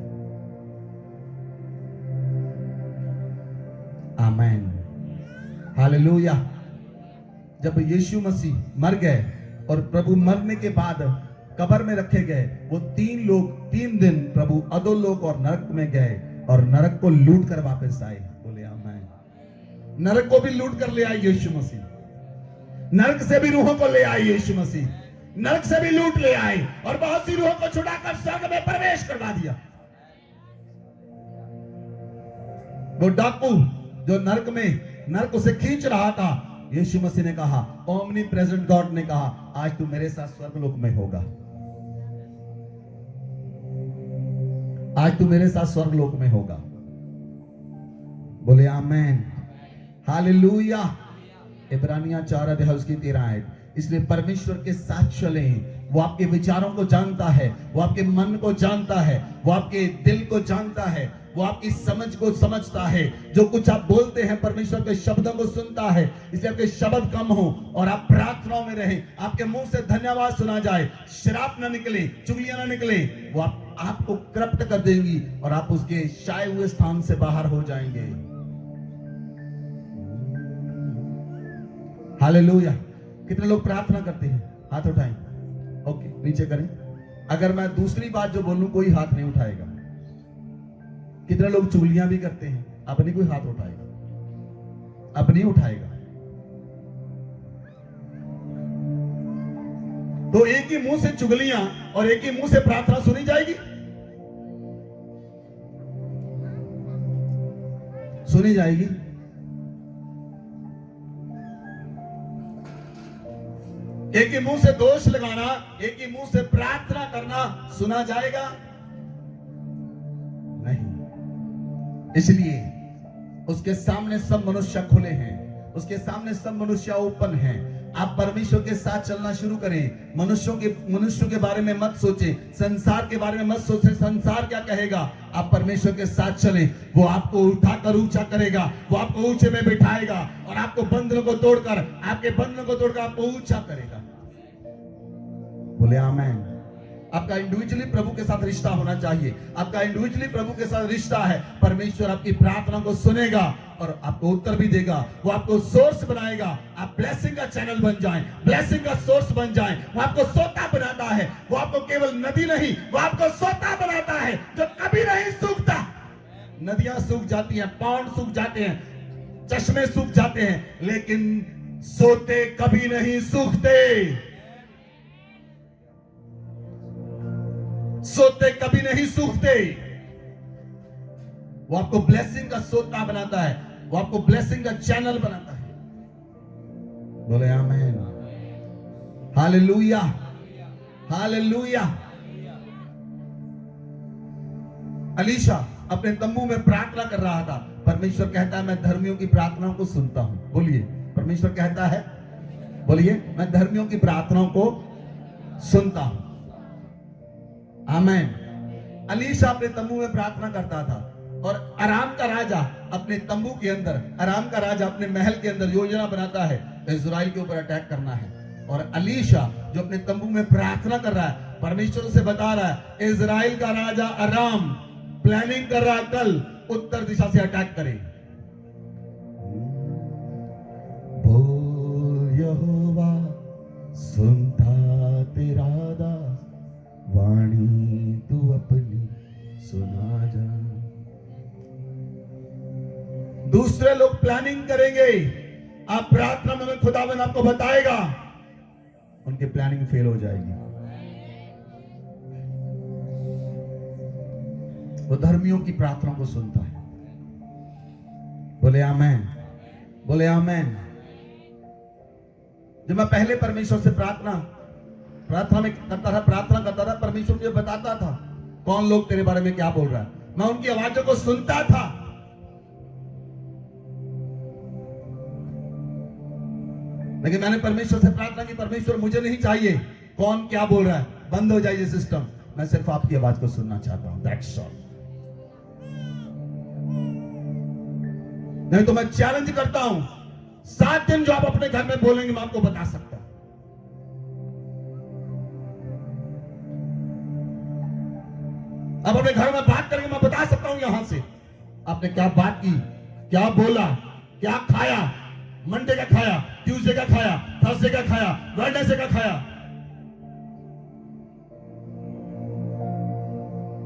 आमेन, हालेलुया। जब यीशु मसीह मर गए और प्रभु मरने के बाद कब्र में रखे गए, वो 3 लोग 3 दिन प्रभु अधोलोक और नरक में गए और नरक को लूट कर वापस आए। बोले आमेन। नरक को भी लूट कर ले आए यीशु मसीह, नरक से भी रूहों को ले आए यीशु मसीह, नरक से भी लूट ले आए और बहुत सी रूहों को छुड़ाकर स्वर्ग में प्रवेश करवा दिया। वो डाकू जो नरक उसे खींच रहा था, यीशु मसीह ने कहा, ओमनी प्रेजेंट गॉड ने कहा, आज तू मेरे साथ स्वर्गलोक में होगा, आज तू मेरे साथ स्वर्गलोक में होगा। बोले आमेन, हालेलुया। इब्रानियां 4 अध्याय उसकी 13 आयत। इसलिए परमेश्वर के साथ चलें। वो आपके विचारों को जानता है, वो आपके मन को जानता है, वो आपके दिल को जानता है, वो आपकी समझ को समझता है। जो कुछ आप बोलते हैं परमेश्वर के शब्दों को सुनता है। इसलिए आपके शब्द कम हो और आप प्रार्थनाओं में रहें, आपके मुंह से धन्यवाद सुना जाए, शराब ना निकले, चुगलियां ना निकले। वो आपको करप्ट कर देंगी और आप उसके छाए हुए स्थान से बाहर हो जाएंगे। हालेलुया। कितने लोग प्रार्थना करते हैं? हाथ उठाएं। ओके, नीचे करें। अगर मैं दूसरी बात जो बोलूं कोई हाथ नहीं उठाएगा। कितने लोग चुगलियां भी करते हैं? अब नहीं कोई हाथ उठाएगा, अब नहीं उठाएगा। तो एक ही मुंह से चुगलियां और एक ही मुंह से प्रार्थना सुनी जाएगी? सुनी जाएगी। एक ही मुंह से दोष लगाना, एक ही मुंह से प्रार्थना करना सुना जाएगा? नहीं। इसलिए उसके सामने सब मनुष्य खुले हैं, उसके सामने सब मनुष्य ओपन हैं। आप परमेश्वर के साथ चलना शुरू करें। मनुष्यों के बारे में मत सोचें, संसार के बारे में मत सोचें, संसार क्या कहेगा। आप परमेश्वर के साथ चलें, वो आपको उठाकर ऊंचा करेगा, वो आपको ऊंचे में बिठाएगा और आपको बंधनों को तोड़कर आपको ऊंचा करेगा। बोले आमेन। आपका इंडिविजुअली प्रभु के साथ रिश्ता होना चाहिए। आपका इंडिविजुअली प्रभु के साथ रिश्ता है। परमेश्वर आपकी प्रार्थना को सुनेगा और आपको उत्तर भी देगा। वो आपको सोर्स बनाएगा। आप ब्लेसिंग का चैनल बन जाएं, ब्लेसिंग का सोर्स बन जाएं। वो आपको सोता बनाता है। वो आपको केवल नदी नहीं, वो आपको सोता बनाता है जो कभी नहीं सूखता। नदियां सूख जाती हैं, पौंड सूख जाते हैं, चश्मे सूख जाते हैं, लेकिन सोते कभी नहीं सूखते। सोते कभी नहीं सूखते। वो आपको ब्लेसिंग का सोता बनाता है, वो आपको ब्लेसिंग का चैनल बनाता है। बोले आमीन। Hallelujah, hallelujah. अलीशा अपने तंबू में प्रार्थना कर रहा था। परमेश्वर कहता है मैं धर्मियों की प्रार्थनाओं को सुनता हूं। बोलिए, परमेश्वर कहता है, बोलिए, मैं धर्मियों की प्रार्थनाओं को सुनता हूं। आमीन। अलीशा अपने तंबू में प्रार्थना करता था और आराम का राजा अपने तंबू के अंदर, आराम का राजा अपने महल के अंदर योजना बनाता है इजराइल के ऊपर अटैक करना है। और अलीशा जो अपने तंबू में प्रार्थना कर रहा है, परमेश्वर से बता रहा है इजराइल का राजा आराम प्लानिंग कर रहा है कल उत्तर दिशा से अटैक करे। बोल यहोवा सुनता तेरा दास, वाणी तू अपनी सुना जा। दूसरे लोग प्लानिंग करेंगे, आप प्रार्थना में खुदावन आपको बताएगा, उनकी प्लानिंग फेल हो जाएगी। वो धर्मियों की प्रार्थना को सुनता है। बोले आमेन, बोले आमेन। जब मैं पहले परमेश्वर से प्रार्थना में प्रार्थना करता था, परमेश्वर मुझे बताता था कौन लोग तेरे बारे में क्या बोल रहा है। मैं उनकी आवाजों को सुनता था। लेकिन मैंने परमेश्वर से प्रार्थना की, परमेश्वर मुझे नहीं चाहिए कौन क्या बोल रहा है, बंद हो जाए ये सिस्टम, मैं सिर्फ आपकी आवाज को सुनना चाहता हूं। That's all. नहीं तो मैं चैलेंज करता हूं, 7 दिन जो आप अपने घर में बोलेंगे मैं आपको बता सकता हूं। अब अपने घर में बात करेंगे, मैं बता सकता हूं यहां से आपने क्या बात की, क्या बोला, क्या खाया, मंडे का खाया, ट्यूसडे का खाया, थर्सडे का खाया, वेडनेसडे का खाया।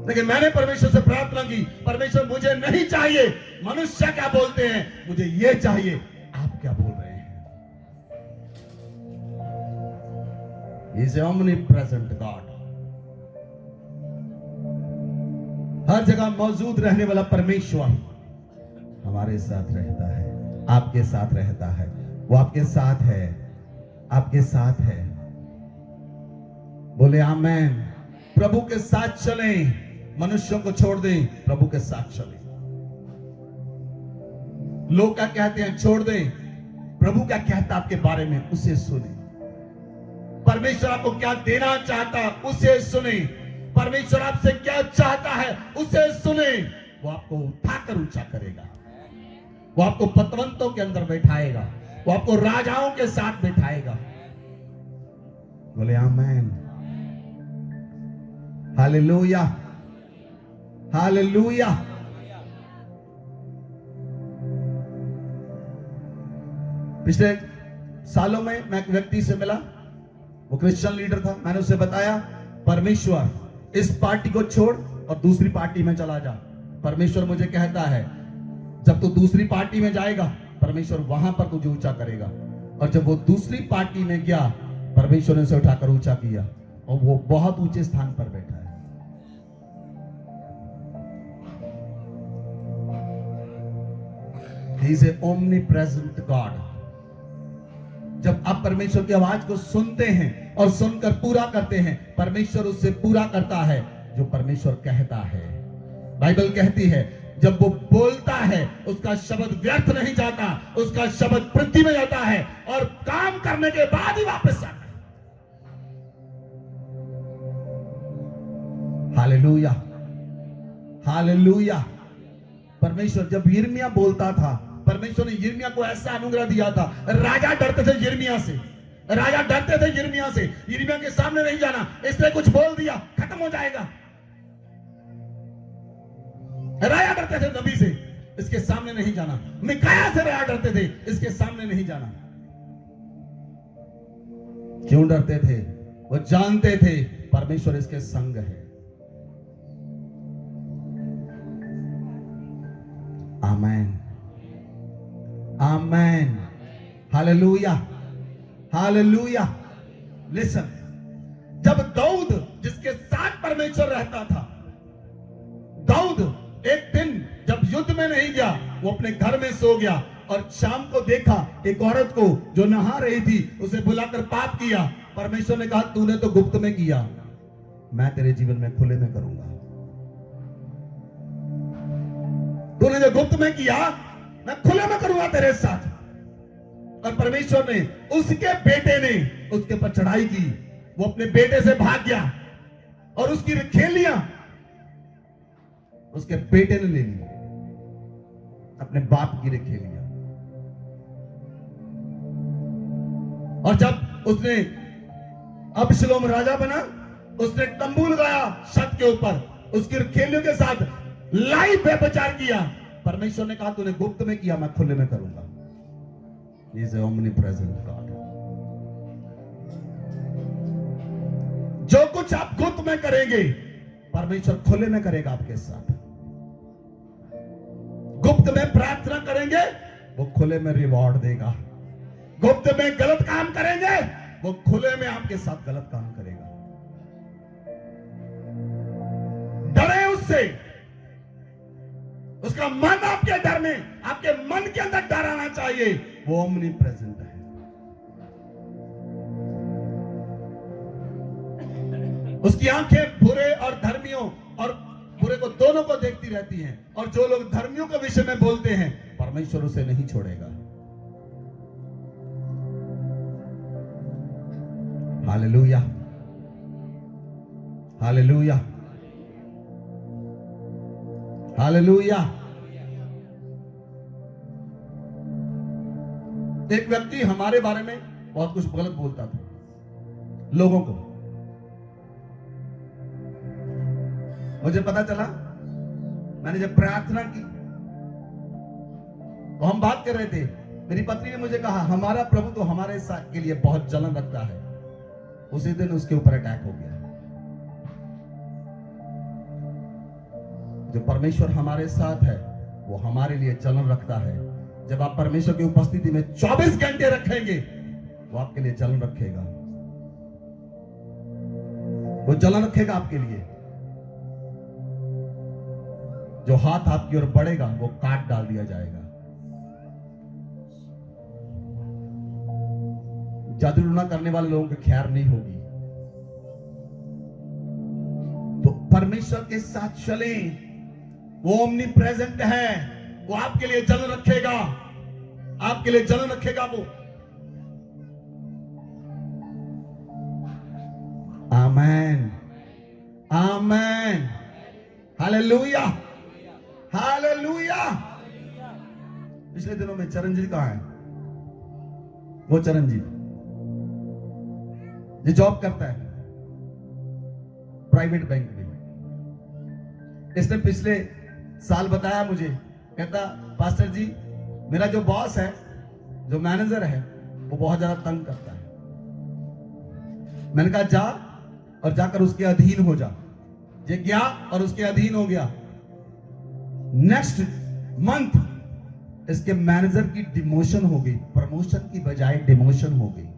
लेकिन मैंने परमेश्वर से प्रार्थना की, परमेश्वर मुझे नहीं चाहिए मनुष्य क्या बोलते हैं, मुझे ये चाहिए आप क्या बोल रहे हैं। He is omnipresent God। हर जगह मौजूद रहने वाला परमेश्वर हमारे साथ रहता है, आपके साथ रहता है। वो आपके साथ है, आपके साथ है। बोले आमेन। प्रभु के साथ चलें, मनुष्यों को छोड़ दें, प्रभु के साथ चलें। लोग क्या कहते हैं छोड़ दें, प्रभु क्या कहता आपके बारे में उसे सुने। परमेश्वर आपको क्या देना चाहता उसे सुने। परमेश्वर आपसे क्या चाहता है उसे सुने। वो आपको उठाकर ऊंचा करेगा, वो आपको पतवंतों के अंदर बैठाएगा, वो आपको राजाओं के साथ बैठाएगा। बोले आमेन, हालेलुया, हालेलुया। पिछले सालों में मैं एक व्यक्ति से मिला, वो क्रिश्चियन लीडर था। मैंने उससे बताया परमेश्वर इस पार्टी को छोड़ और दूसरी पार्टी में चला जा। परमेश्वर मुझे कहता है जब तू दूसरी पार्टी में जाएगा परमेश्वर वहां पर तुझे ऊंचा करेगा। और जब वो दूसरी पार्टी में गया परमेश्वर ने उसे उठाकर ऊंचा किया और वो बहुत ऊंचे स्थान पर बैठा है। He is an omnipresent God। जब आप परमेश्वर की आवाज को सुनते हैं और सुनकर पूरा करते हैं, परमेश्वर उससे पूरा करता है जो परमेश्वर कहता है। बाइबल कहती है जब वो बोलता है उसका शब्द व्यर्थ नहीं जाता, उसका शब्द पृथ्वी में जाता है और काम करने के बाद ही वापस आता है। Hallelujah, hallelujah. परमेश्वर जब यिर्मयाह बोलता था, परमेश्वर ने यिर्मयाह को ऐसा अनुग्रह दिया था। राजा डरते थे यिर्मयाह से, राजा डरते थे यिर्मयाह से। यिर्मयाह के सामने नहीं जाना, इसने कुछ बोल दिया खत्म हो जाएगा। राजा डरते थे नबी से, इसके सामने नहीं जाना। मिकाया से राजा डरते थे, इसके सामने नहीं जाना। क्यों डरते थे? वो जानते थे परमेश्वर इसके संग है। आमेन, आमेन, हालेलुया, हालेलुया। लिसन, जब दाऊद जिसके साथ परमेश्वर रहता था, दाऊद एक दिन जब युद्ध में नहीं गया, वो अपने घर में सो गया और शाम को देखा एक औरत को जो नहा रही थी, उसे बुलाकर पाप किया। परमेश्वर ने कहा तूने तो गुप्त में किया, मैं तेरे जीवन में खुले में करूंगा। तूने जो गुप्त में किया मैं खुले में करूंगा तेरे साथ। और परमेश्वर ने, उसके बेटे ने उसके पर चढ़ाई की। वो अपने बेटे से भाग गया और उसकी खेलियां उसके बेटे ने ले ली, अपने बाप की खेलियां। और जब उसने अबशलोम राजा बना, उसने तंबू लगाया छत के ऊपर, उसकी खेलियों के साथ लाइव व्यभिचार किया। परमेश्वर ने कहा तूने गुप्त में किया, मैं खुले में करूंगा। He is omnipresent God. जो कुछ आप गुप्त में करेंगे, परमेश्वर खुले में करेगा आपके साथ। गुप्त में प्रार्थना करेंगे, वो खुले में रिवॉर्ड देगा। गुप्त में गलत काम करेंगे, वो खुले में आपके साथ गलत काम करेगा। डरे उससे, उसका मन आपके डर में, आपके मन के अंदर डर आना चाहिए। वो ओमनी प्रेजेंट है। उसकी आंखें बुरे और धर्मियों और बुरे को दोनों को देखती रहती हैं। और जो लोग धर्मियों के विषय में बोलते हैं, परमेश्वर उसे नहीं छोड़ेगा। Hallelujah, hallelujah, hallelujah. एक व्यक्ति हमारे बारे में बहुत कुछ गलत बोलता था लोगों को। मुझे पता चला, मैंने जब प्रार्थना की तो हम बात कर रहे थे, मेरी पत्नी ने मुझे कहा हमारा प्रभु तो हमारे साथ के लिए बहुत जलन रखता है। उसी दिन उसके ऊपर अटैक हो गया। जो परमेश्वर हमारे साथ है वो हमारे लिए जलन रखता है। जब आप परमेश्वर की उपस्थिति में 24 घंटे रखेंगे, वो आपके लिए जलन रखेगा। वो जलन रखेगा आपके लिए। जो हाथ आपकी ओर बढ़ेगा वो काट डाल दिया जाएगा। जादू टोना करने वाले लोगों की खैर नहीं होगी। तो परमेश्वर के साथ चले, वो ओमनी प्रेजेंट है। वो आपके लिए जलन रखेगा, आपके लिए जलन रखेगा वो। आमेन, आमेन, हालेलुया, हालेलुया। पिछले दिनों में चरणजीत कहां है? वो चरणजीत जो जॉब करता है प्राइवेट बैंक में। इसने पिछले साल बताया मुझे, कहता पास्टर जी मेरा जो बॉस है, जो मैनेजर है, वो बहुत ज्यादा तंग करता है। मैंने कहा जा और जाकर उसके अधीन हो जा। ये गया और उसके अधीन हो गया। नेक्स्ट मंथ इसके मैनेजर की डिमोशन हो गई, प्रमोशन की बजाय डिमोशन हो गई।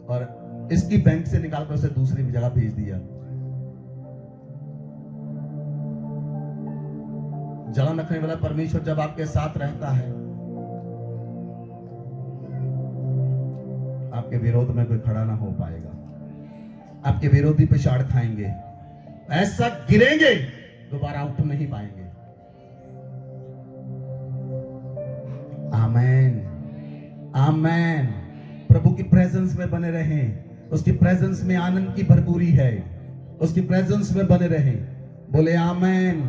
और इसकी बैंक से निकालकर उसे दूसरी जगह भेज दिया। जलन रखने वाला परमेश्वर जब आपके साथ रहता है, आपके विरोध में कोई खड़ा ना हो पाएगा। आपके विरोधी पिछाड़ खाएंगे, ऐसा गिरेंगे दोबारा उठ नहीं पाएंगे। आमेन, आमेन। प्रभु की प्रेजेंस में बने रहें, उसकी प्रेजेंस में आनंद की भरपूरी है, उसकी प्रेजेंस में बने रहें। बोले आमेन,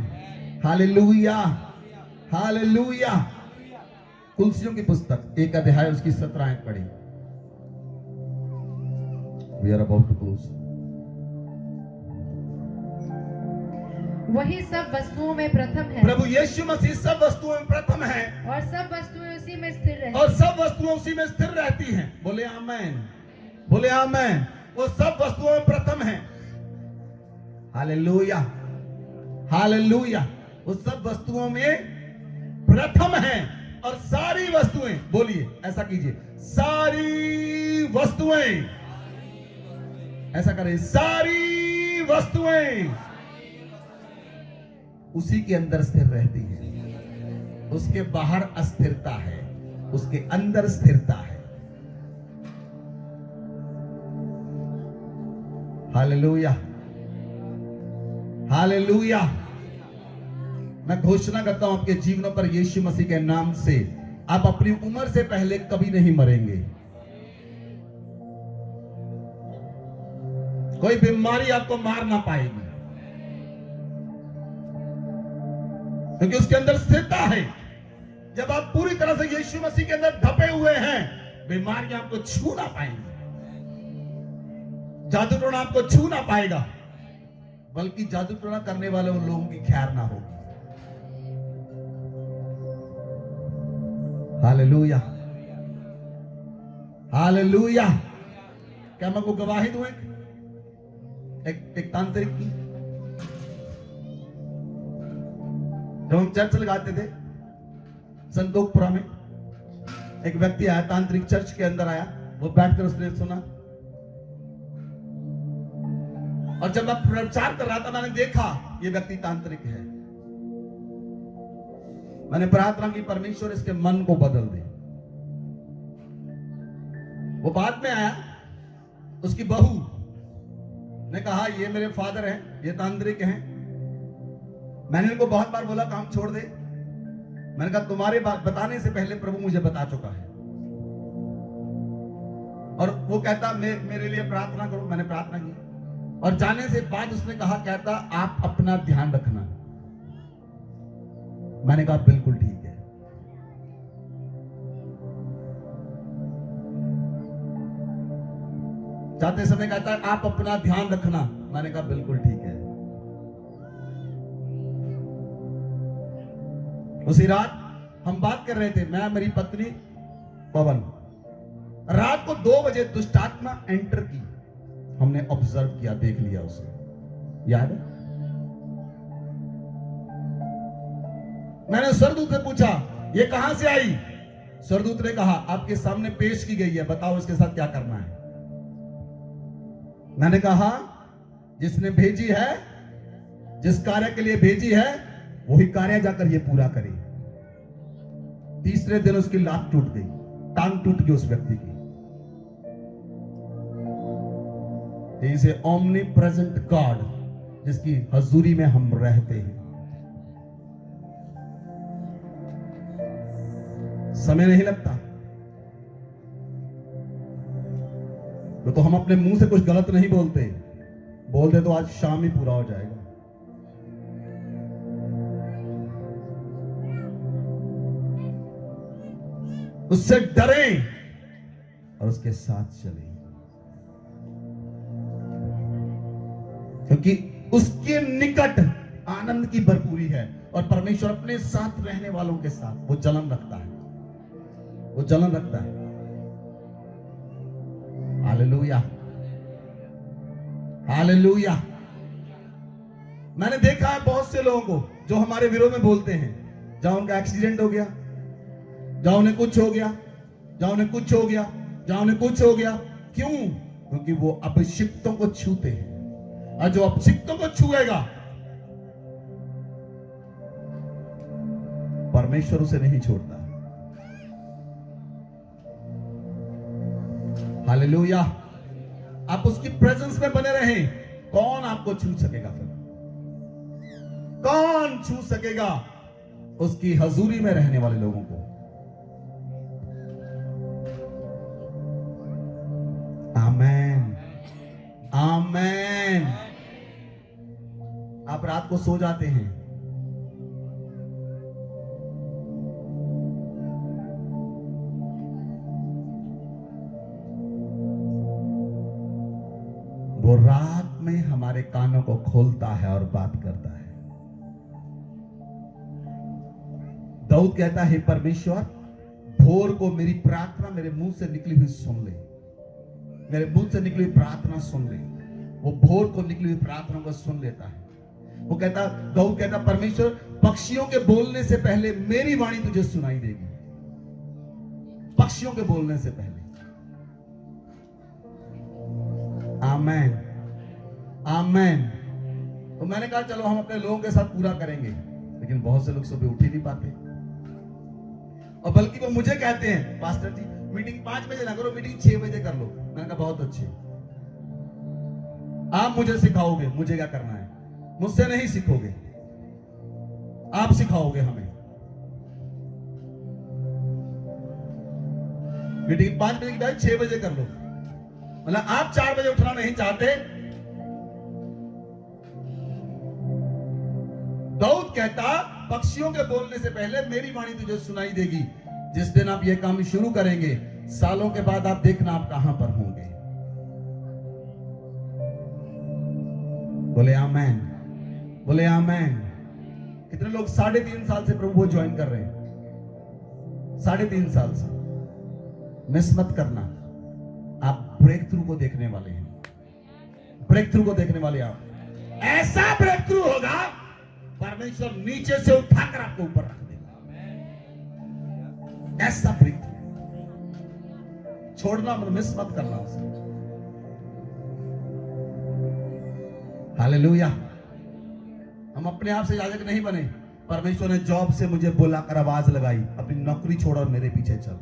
हालेलुया, हालेलुया। कुलसियों की पुस्तक 1 अध्याय उसकी 17 आयत पढ़ी। We are about to close. वही सब वस्तुओं में प्रथम है प्रभु यीशु मसीह सब वस्तुओं में प्रथम है और सब वस्तुएं उसी में स्थिर रहती और सब वस्तुएं उसी में स्थिर रहती हैं। बोले आमेन, बोले आमेन। वो सब वस्तुओं में प्रथम है। Hallelujah, hallelujah. वो सब वस्तुओं में प्रथम है और सारी वस्तुएं, बोलिए ऐसा कीजिए, सारी वस्तुएं, ऐसा करें, सारी वस्तुएं उसी के अंदर स्थिर रहती है। उसके बाहर अस्थिरता है, उसके अंदर स्थिरता है। Hallelujah, hallelujah. मैं घोषणा करता हूं आपके जीवनों पर यीशु मसीह के नाम से, आप अपनी उम्र से पहले कभी नहीं मरेंगे। कोई बीमारी आपको मार ना पाएगी, क्योंकि उसके अंदर स्थिरता है। जब आप पूरी तरह से यीशु मसीह के अंदर ढपे हुए हैं, बीमारियां आपको छू ना पाएंगी, जादू टोना आपको छू ना पाएगा, बल्कि जादू टोना करने वाले उन लोगों की खैर ना होगी। Hallelujah, hallelujah. क्या मैं को गवाही दूं एक तांत्रिक की? जब हम चर्च लगाते थे संतोखपुरा में, एक व्यक्ति आया, तांत्रिक चर्च के अंदर आया, वो बैठकर उसने सुना, और जब मैं प्रचार कर रहा था मैंने देखा ये व्यक्ति तांत्रिक है। मैंने प्रार्थना की, परमेश्वर इसके मन को बदल दे। वो बाद में आया, उसकी बहू ने कहा ये मेरे फादर हैं, ये तांत्रिक हैं। मैंने इनको बहुत बार बोला काम छोड़ दे। मैंने कहा तुम्हारे बात बताने से पहले प्रभु मुझे बता चुका है। और वो कहता मेरे लिए प्रार्थना करो। मैंने प्रार्थना की, और जाने से बाद उसने कहा, कहता आप अपना ध्यान रखना। मैंने कहा बिल्कुल ठीक है। जाते समय कहता है आप अपना ध्यान रखना। मैंने कहा बिल्कुल ठीक है। उसी रात हम बात कर रहे थे, मैं, मेरी पत्नी पवन। रात को 2 बजे दुष्टात्मा एंटर की। हमने ऑब्जर्व किया, देख लिया उसे, याद है? मैंने सरदूत से पूछा ये कहां से आई? सरदूत ने कहा आपके सामने पेश की गई है, बताओ इसके साथ क्या करना है। मैंने कहा जिसने भेजी है, जिस कार्य के लिए भेजी है, वही कार्य जाकर ये पूरा करे। तीसरे दिन उसकी लात टूट गई, टांग टूट गई उस व्यक्ति की। He is a omnipresent God, जिसकी हजूरी में हम रहते हैं। समय नहीं लगता, तो हम अपने मुंह से कुछ गलत नहीं बोलते, बोलते तो आज शाम ही पूरा हो जाएगा। उससे डरें और उसके साथ चलें, क्योंकि उसके निकट आनंद की भरपूरी है। और परमेश्वर अपने साथ रहने वालों के साथ वो जलन रखता है, वो जलन रखता है। Hallelujah, hallelujah. मैंने देखा है बहुत से लोगों को जो हमारे विरोध में बोलते हैं, जहां उनका एक्सीडेंट हो गया, जहां उन्हें कुछ हो गया, जहां उन्हें कुछ हो गया, जहां उन्हें कुछ हो गया। क्यों? क्योंकि वो अभिषिक्तों को छूते हैं, और जो अभिषिक्तों को छुएगा परमेश्वर उसे नहीं छोड़ता। हालेलुया। आप उसकी प्रेजेंस में बने रहें, कौन आपको छू सकेगा? फिर कौन छू सकेगा उसकी हजूरी में रहने वाले लोगों को? आप रात को सो जाते हैं, वो रात में हमारे कानों को खोलता है और बात करता है। दाऊद कहता है, परमेश्वर भोर को मेरी प्रार्थना मेरे मुंह से निकली हुई सुन ले, मेरे मुंह से निकली हुई प्रार्थना सुन ले। वो भोर को निकली हुई प्रार्थना को सुन लेता है। वो कहता, दाऊद कहता, परमेश्वर पक्षियों के बोलने से पहले मेरी वाणी तुझे सुनाई देगी। पक्षियों के बोलने से पहले। आमेन, आमेन। तो मैंने कहा चलो हम अपने लोगों के साथ पूरा करेंगे, लेकिन बहुत से लोग सुबह उठ ही नहीं पाते, और बल्कि वो मुझे कहते हैं, पास्टर जी मीटिंग 5 बजे ना करो, मीटिंग 6 बजे कर लो। मैंने कहा बहुत अच्छे, आप मुझे सिखाओगे, मुझे क्या करना है? मुझसे नहीं सीखोगे, आप सिखाओगे हमें। मीटिंग 5 बजे की बजाय 6 बजे कर लो। मतलब आप 4 बजे उठना नहीं चाहते। दाऊद कहता, पक्षियों के बोलने से पहले मेरी वाणी तुझे सुनाई देगी। जिस दिन आप ये काम शुरू करेंगे, सालों के बाद आप देखना आप कहां पर होंगे। बोले आमेन, बोले आमेन। कितने लोग 3.5 साल से प्रभु को ज्वाइन कर रहे हैं? 3.5 साल से। मिस मत करना, आप ब्रेक थ्रू को देखने वाले हैं। ब्रेक थ्रू को देखने वाले आप। ऐसा ब्रेक थ्रू होगा, परमेश्वर नीचे से उठाकर आपको ऊपर रख देगा। ऐसा ब्रेक थ्रू छोड़ना मत, मिस मत करना उसे। हालेलुया। हम अपने आप से याजक नहीं बने। परमेश्वर ने जॉब से मुझे बुलाकर आवाज लगाई, अपनी नौकरी छोड़ और मेरे पीछे चल।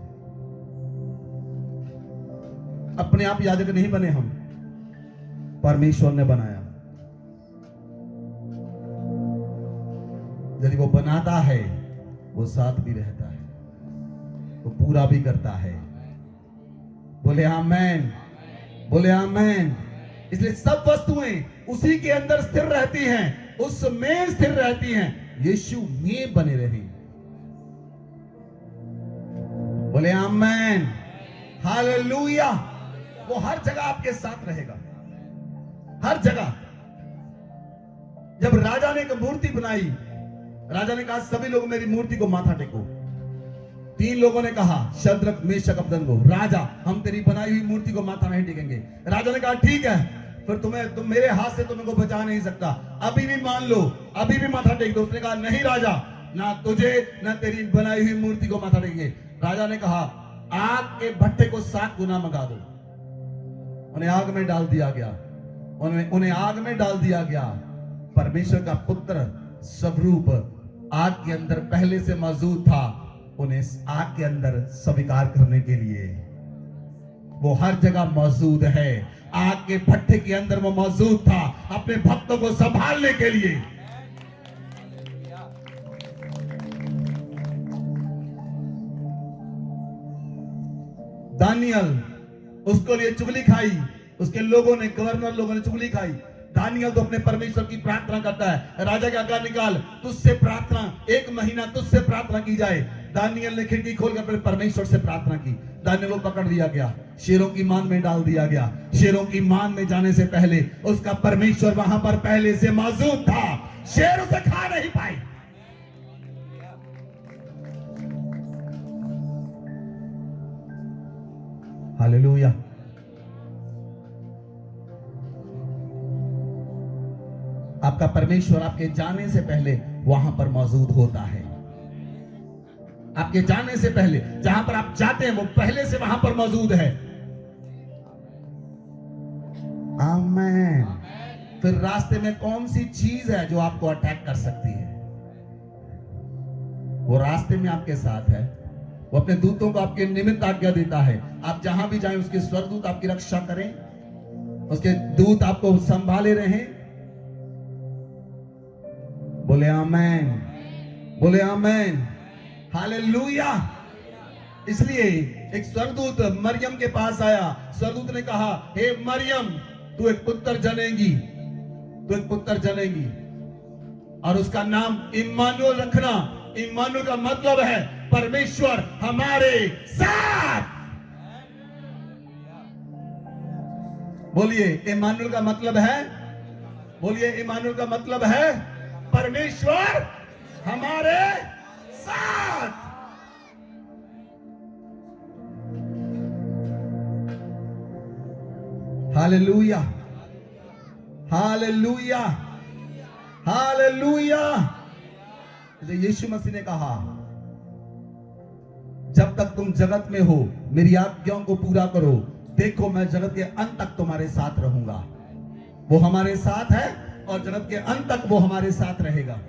अपने आप याजक नहीं बने हम, परमेश्वर ने बनाया। यदि वो बनाता है, वो साथ भी रहता है, वो पूरा भी करता है। बोले आमेन, बोले आमेन। इसलिए सब वस्तुएं उसी के अंदर स्थिर रहती हैं, उसमें स्थिर रहती हैं, यीशु में बने रहे। बोले आमेन, हालेलुया। वो हर जगह आपके साथ रहेगा, हर जगह। जब राजा ने एक मूर्ति बनाई, राजा ने कहा सभी लोग मेरी मूर्ति को माथा टेको। 3 लोगों ने कहा, शद्रक मेशक अबेदनगो, राजा हम तेरी बनाई हुई मूर्ति को माथा नहीं टेकेंगे। राजा ने कहा ठीक है, फिर तुम मेरे हाथ से तुमको बचा नहीं सकता, अभी भी मान लो, अभी भी माथा टेक दो। उसने कहा नहीं राजा, ना तुझे ना तेरी बनाई हुई मूर्ति को माथा टेकेंगे। राजा ने कहा आग के भट्टे को 7 गुना मंगा दो। उन्हें आग में डाल दिया गया, उन्हें आग में डाल दिया गया। परमेश्वर का पुत्र स्वरूप आग के अंदर पहले से मौजूद था, उन्हें आग के अंदर स्वीकार करने के लिए। वो हर जगह मौजूद है, आग के भट्टे के अंदर वो मौजूद था, अपने भक्तों को संभालने के लिए। दानियल, उसको लिए चुगली खाई, उसके लोगों ने, गवर्नर लोगों ने चुगली खाई। दानियल तो अपने परमेश्वर की प्रार्थना करता है, राजा का आज्ञा निकाल, तुझसे प्रार्थना 1 महीना तुझसे प्रार्थना की जाए। दानियल ने खिड़की खोलकर अपने परमेश्वर से प्रार्थना की। दानियल को पकड़ लिया गया, शेरों की मान में डाल दिया गया। शेरों की मान में जाने से पहले उसका परमेश्वर वहां पर पहले से मौजूद था, शेर उसे खा नहीं पाई। हालेलुया। आपका परमेश्वर आपके जाने से पहले वहां पर मौजूद होता है। आपके जाने से पहले जहां पर आप जाते हैं, वो पहले से वहां पर मौजूद है। आमेन। फिर रास्ते में कौन सी चीज है जो आपको अटैक कर सकती है? वो रास्ते में आपके साथ है, वो अपने दूतों को आपके निमित्त आज्ञा देता है। आप जहां भी जाएं, उसके स्वर्गदूत आपकी रक्षा करें, उसके दूत आपको संभाले रहें। बोले आमेन, बोले आमेन, हालेलुया। इसलिए एक स्वर्गदूत मरियम के पास आया। स्वर्गदूत ने कहा, हे मरियम, तू एक पुत्र जनेगी, तू एक पुत्र जनेगी। और उसका नाम इम्मानुएल रखना। इम्मानुएल का मतलब है परमेश्वर हमारे साथ। बोलिए इम्मानुएल का मतलब है, बोलिए इम्मानुएल का मतलब है परमेश्वर हमारे साथ। Hallelujah, hallelujah, hallelujah. Yeshu Masih ने कहा, जब तक तुम जगत में हो मेरी आज्ञाओं को पूरा करो, देखो मैं जगत के अंत तक तुम्हारे साथ रहूंगा। वो हमारे साथ है और जगत के अंत तक वो हमारे साथ रहेगा।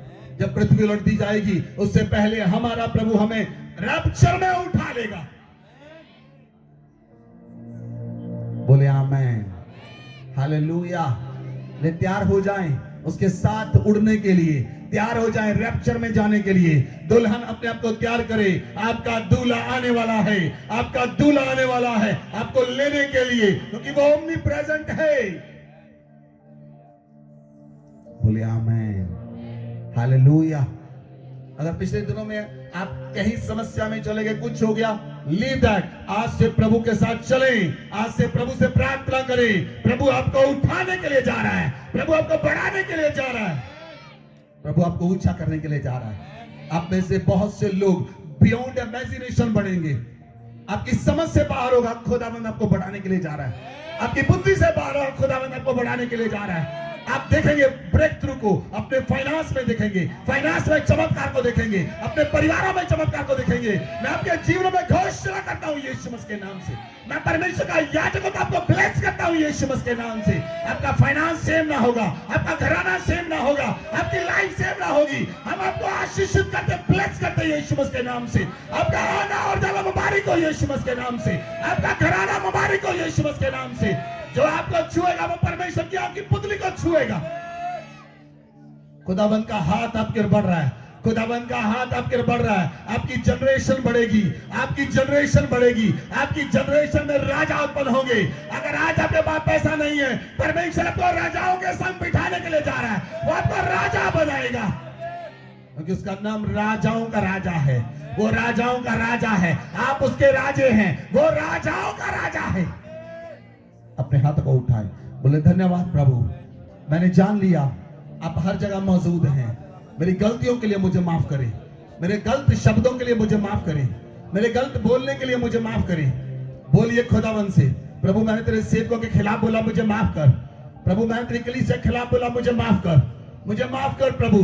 जब पृथ्वी उलट दी जाएगी उससे पहले हमारा प्रभु हमें रैप्चर में उठा लेगा। बोले आमेन, हालेलुया। ले तैयार हो जाएं उसके साथ उड़ने के लिए, तैयार हो जाएं रैप्चर में जाने के लिए। दुल्हन अपने आप को तैयार करे, आपका दूल्हा आने वाला है, आपका दूल्हा आने वाला है आपको लेने के लिए, क्योंकि वो ओमनी प्रेजेंट है। बोले आमेन, हालेलुया। अगर पिछले दिनों में आप कहीं समस्या में चले गए, कुछ हो गया, लीव दैट। आज से प्रभु के साथ चलें, आज से प्रभु से प्रार्थना करें। प्रभु आपको उठाने के लिए जा रहा है, प्रभु आपको बढ़ाने के लिए जा रहा है, प्रभु आपको ऊंचा करने के लिए जा रहा है। आप में से बहुत से लोग बियॉन्ड इमेजिनेशन बढ़ेंगे। आपकी समझ से बाहर होगा, खुदावंद आपको बढ़ाने के लिए जा रहा है। आपकी बुद्धि से बाहर होगा, खुदावंद आपको बढ़ाने के लिए जा रहा है। आप देखेंगे ब्रेक थ्रू को, अपने फाइनेंस में देखेंगे, फाइनेंस में चमत्कार को देखेंगे, अपने परिवारों में चमत्कार को देखेंगे। मैं आपके जीवन में घोषणा करता हूं यीशु मसीह के नाम से। मैं परमेश्वर का याजक होता आपको ब्लेस करता हूं यीशु मसीह के नाम से। आपका फाइनेंस सेम ना होगा, आपका घराना सेम ना होगा, आपकी लाइफ सेम ना होगी। हम आपको आशीषित करते, ब्लेस करते यीशु मसीह के नाम से। आपका आना और जाना मुबारक हो यीशु मसीह के नाम से। आपका घराना मुबारक हो यीशु मसीह के नाम से। जो आपको छुएगा वो परमेश्वर की आपकी पुतली को छुएगा। खुदाबंद का हाथ आपके बढ़ रहा है, खुदाबंद का हाथ आपके बढ़ रहा है। आपकी जनरेशन बढ़ेगी, आपकी जनरेशन बढ़ेगी, आपकी जनरेशन में राजा उत्पन्न होंगे। अगर आज आपके पास पैसा नहीं है, परमेश्वर आपको राजाओं के संग बिठाने के लिए जा रहा है। वो आपको राजा बनाएगा, क्योंकि उसका नाम राजाओं का राजा है। वो राजाओं का राजा है, आप उसके राजे हैं। वो राजाओं का राजा है। अपने हाथ को उठाए, बोले धन्यवाद प्रभु, मैंने जान लिया आप हर जगह मौजूद हैं। मेरी गलतियों के लिए मुझे माफ करें, मेरे गलत शब्दों के लिए मुझे माफ करें, मेरे गलत बोलने के लिए मुझे माफ करें। बोलिए खुदावन से, प्रभु मैंने तेरे सेवकों के खिलाफ बोला, मुझे माफ कर। प्रभु मैंने तेरी कलीसिया के खिलाफ बोला, मुझे माफ कर, मुझे माफ कर प्रभु,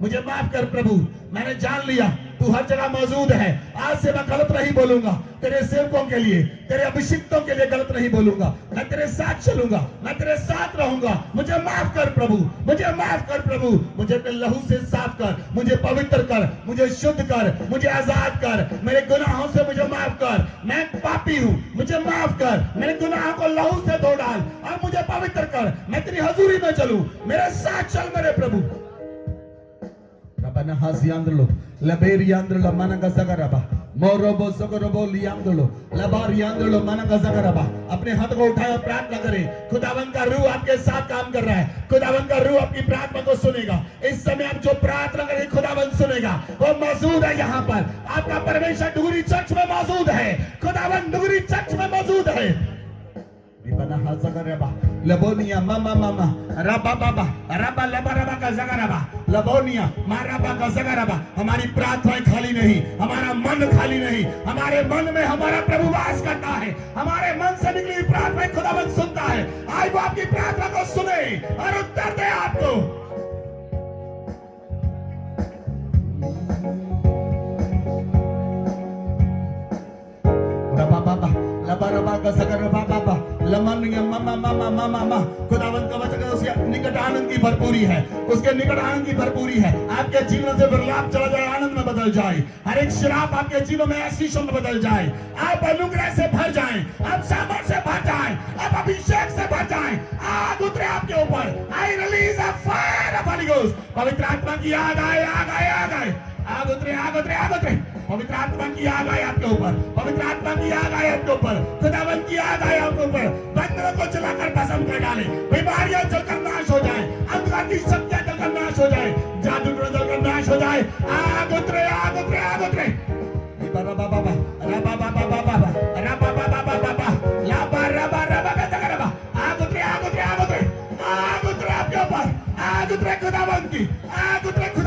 मुझे माफ कर प्रभु। मैंने जान लिया तू हर जगह मौजूद है। आज से मैं गलत नहीं बोलूंगा, तेरे सेवकों के लिए, तेरे अभिषिक्तों के लिए गलत नहीं बोलूंगा। मैं तेरे साथ चलूंगा, मैं तेरे साथ रहूंगा। मुझे माफ कर प्रभु, मुझे माफ कर प्रभु। मुझे अपने लहू से साफ कर, मुझे पवित्र कर, मुझे शुद्ध कर, मुझे आजाद कर। मेरे गुनाहों से मुझे माफ कर। मैं पापी हूँ, मुझे माफ कर। मेरे गुनाहों को लहू से धो डाल और मुझे पवित्र कर। मैं तेरी हजूरी में चलूं, मेरे साथ चल मेरे प्रभु। Rabana hasiandlo, laberiandlo, managazagaraba, morobo sogorobo liandlo, labariandlo, managazagaraba। अपने हाथ को उठाए और प्रार्थना करें। खुदावन का रूह आपके साथ काम कर रहा है। खुदावन का रूह आपकी प्रार्थना को सुनेगा। इस समय आप जो प्रार्थना करें खुदावन सुनेगा। वो मौजूद है यहाँ पर। आपका परमेश्वर डुगरी चर्च में मौजूद है। खुदावन डुगरी चर्च में मौजूद है। लबोनिया मामा मामा रबा बाबा रबा लबा रबा का जगरबा लबोनिया मारबा का जगरबा। हमारी प्रार्थनाएं खाली नहीं, हमारा मन खाली नहीं। हमारे मन में हमारा प्रभु वास करता है। हमारे मन से निकली हुई प्रार्थनाएं खुदावन सुनता है। आज वो आपकी प्रार्थना को सुने और उत्तर दे आपको। रबा बाबा लबा रबा का जगरबा बाबा लमनिया मामा मामा मामा मामा। खुदावंत का वचन उसके निकट आनंद की भरपूरी है, उसके निकट आनंद की भरपूरी है। आपके जीवन से विलाप चला जाए, आनंद में बदल जाए। हर एक शराब आपके जीवन में आशीषों में बदल जाए। आप अनुग्रह से भर जाएं, आप सामर्थ से भर जाएं, आप अभिषेक से भर जाएं। आग उतरे आपके ऊपर। I release a fire of Holi ghost. पवित्र आत्मा की आग आए, आग आए, आग आए। आग उतरे, आग उतरे, आग उतरे। पवित्र आत्मा की आग आए आपके ऊपर। पवित्र आत्मा की आग आए आपके ऊपर। खुदावन की आग आए आपके ऊपर। बंधनों को जलाकर भस्म कर डाले। बीमारियां जलकर नाश हो जाए। अंधकार की शक्तियां जलकर नाश हो जाए। जादू है, आग उतरे, आग उतरे, आग उतरे। रबा बाबा, रबा बाबा बाबा, रबा बाबा बाबा, लाबा रबा रबा गदा रबा, आग उतरे, आग उतरे, आग उतरे, आग उतरे आपके ऊपर, आग उतरे खुदावंद की, आग उतरे खुदा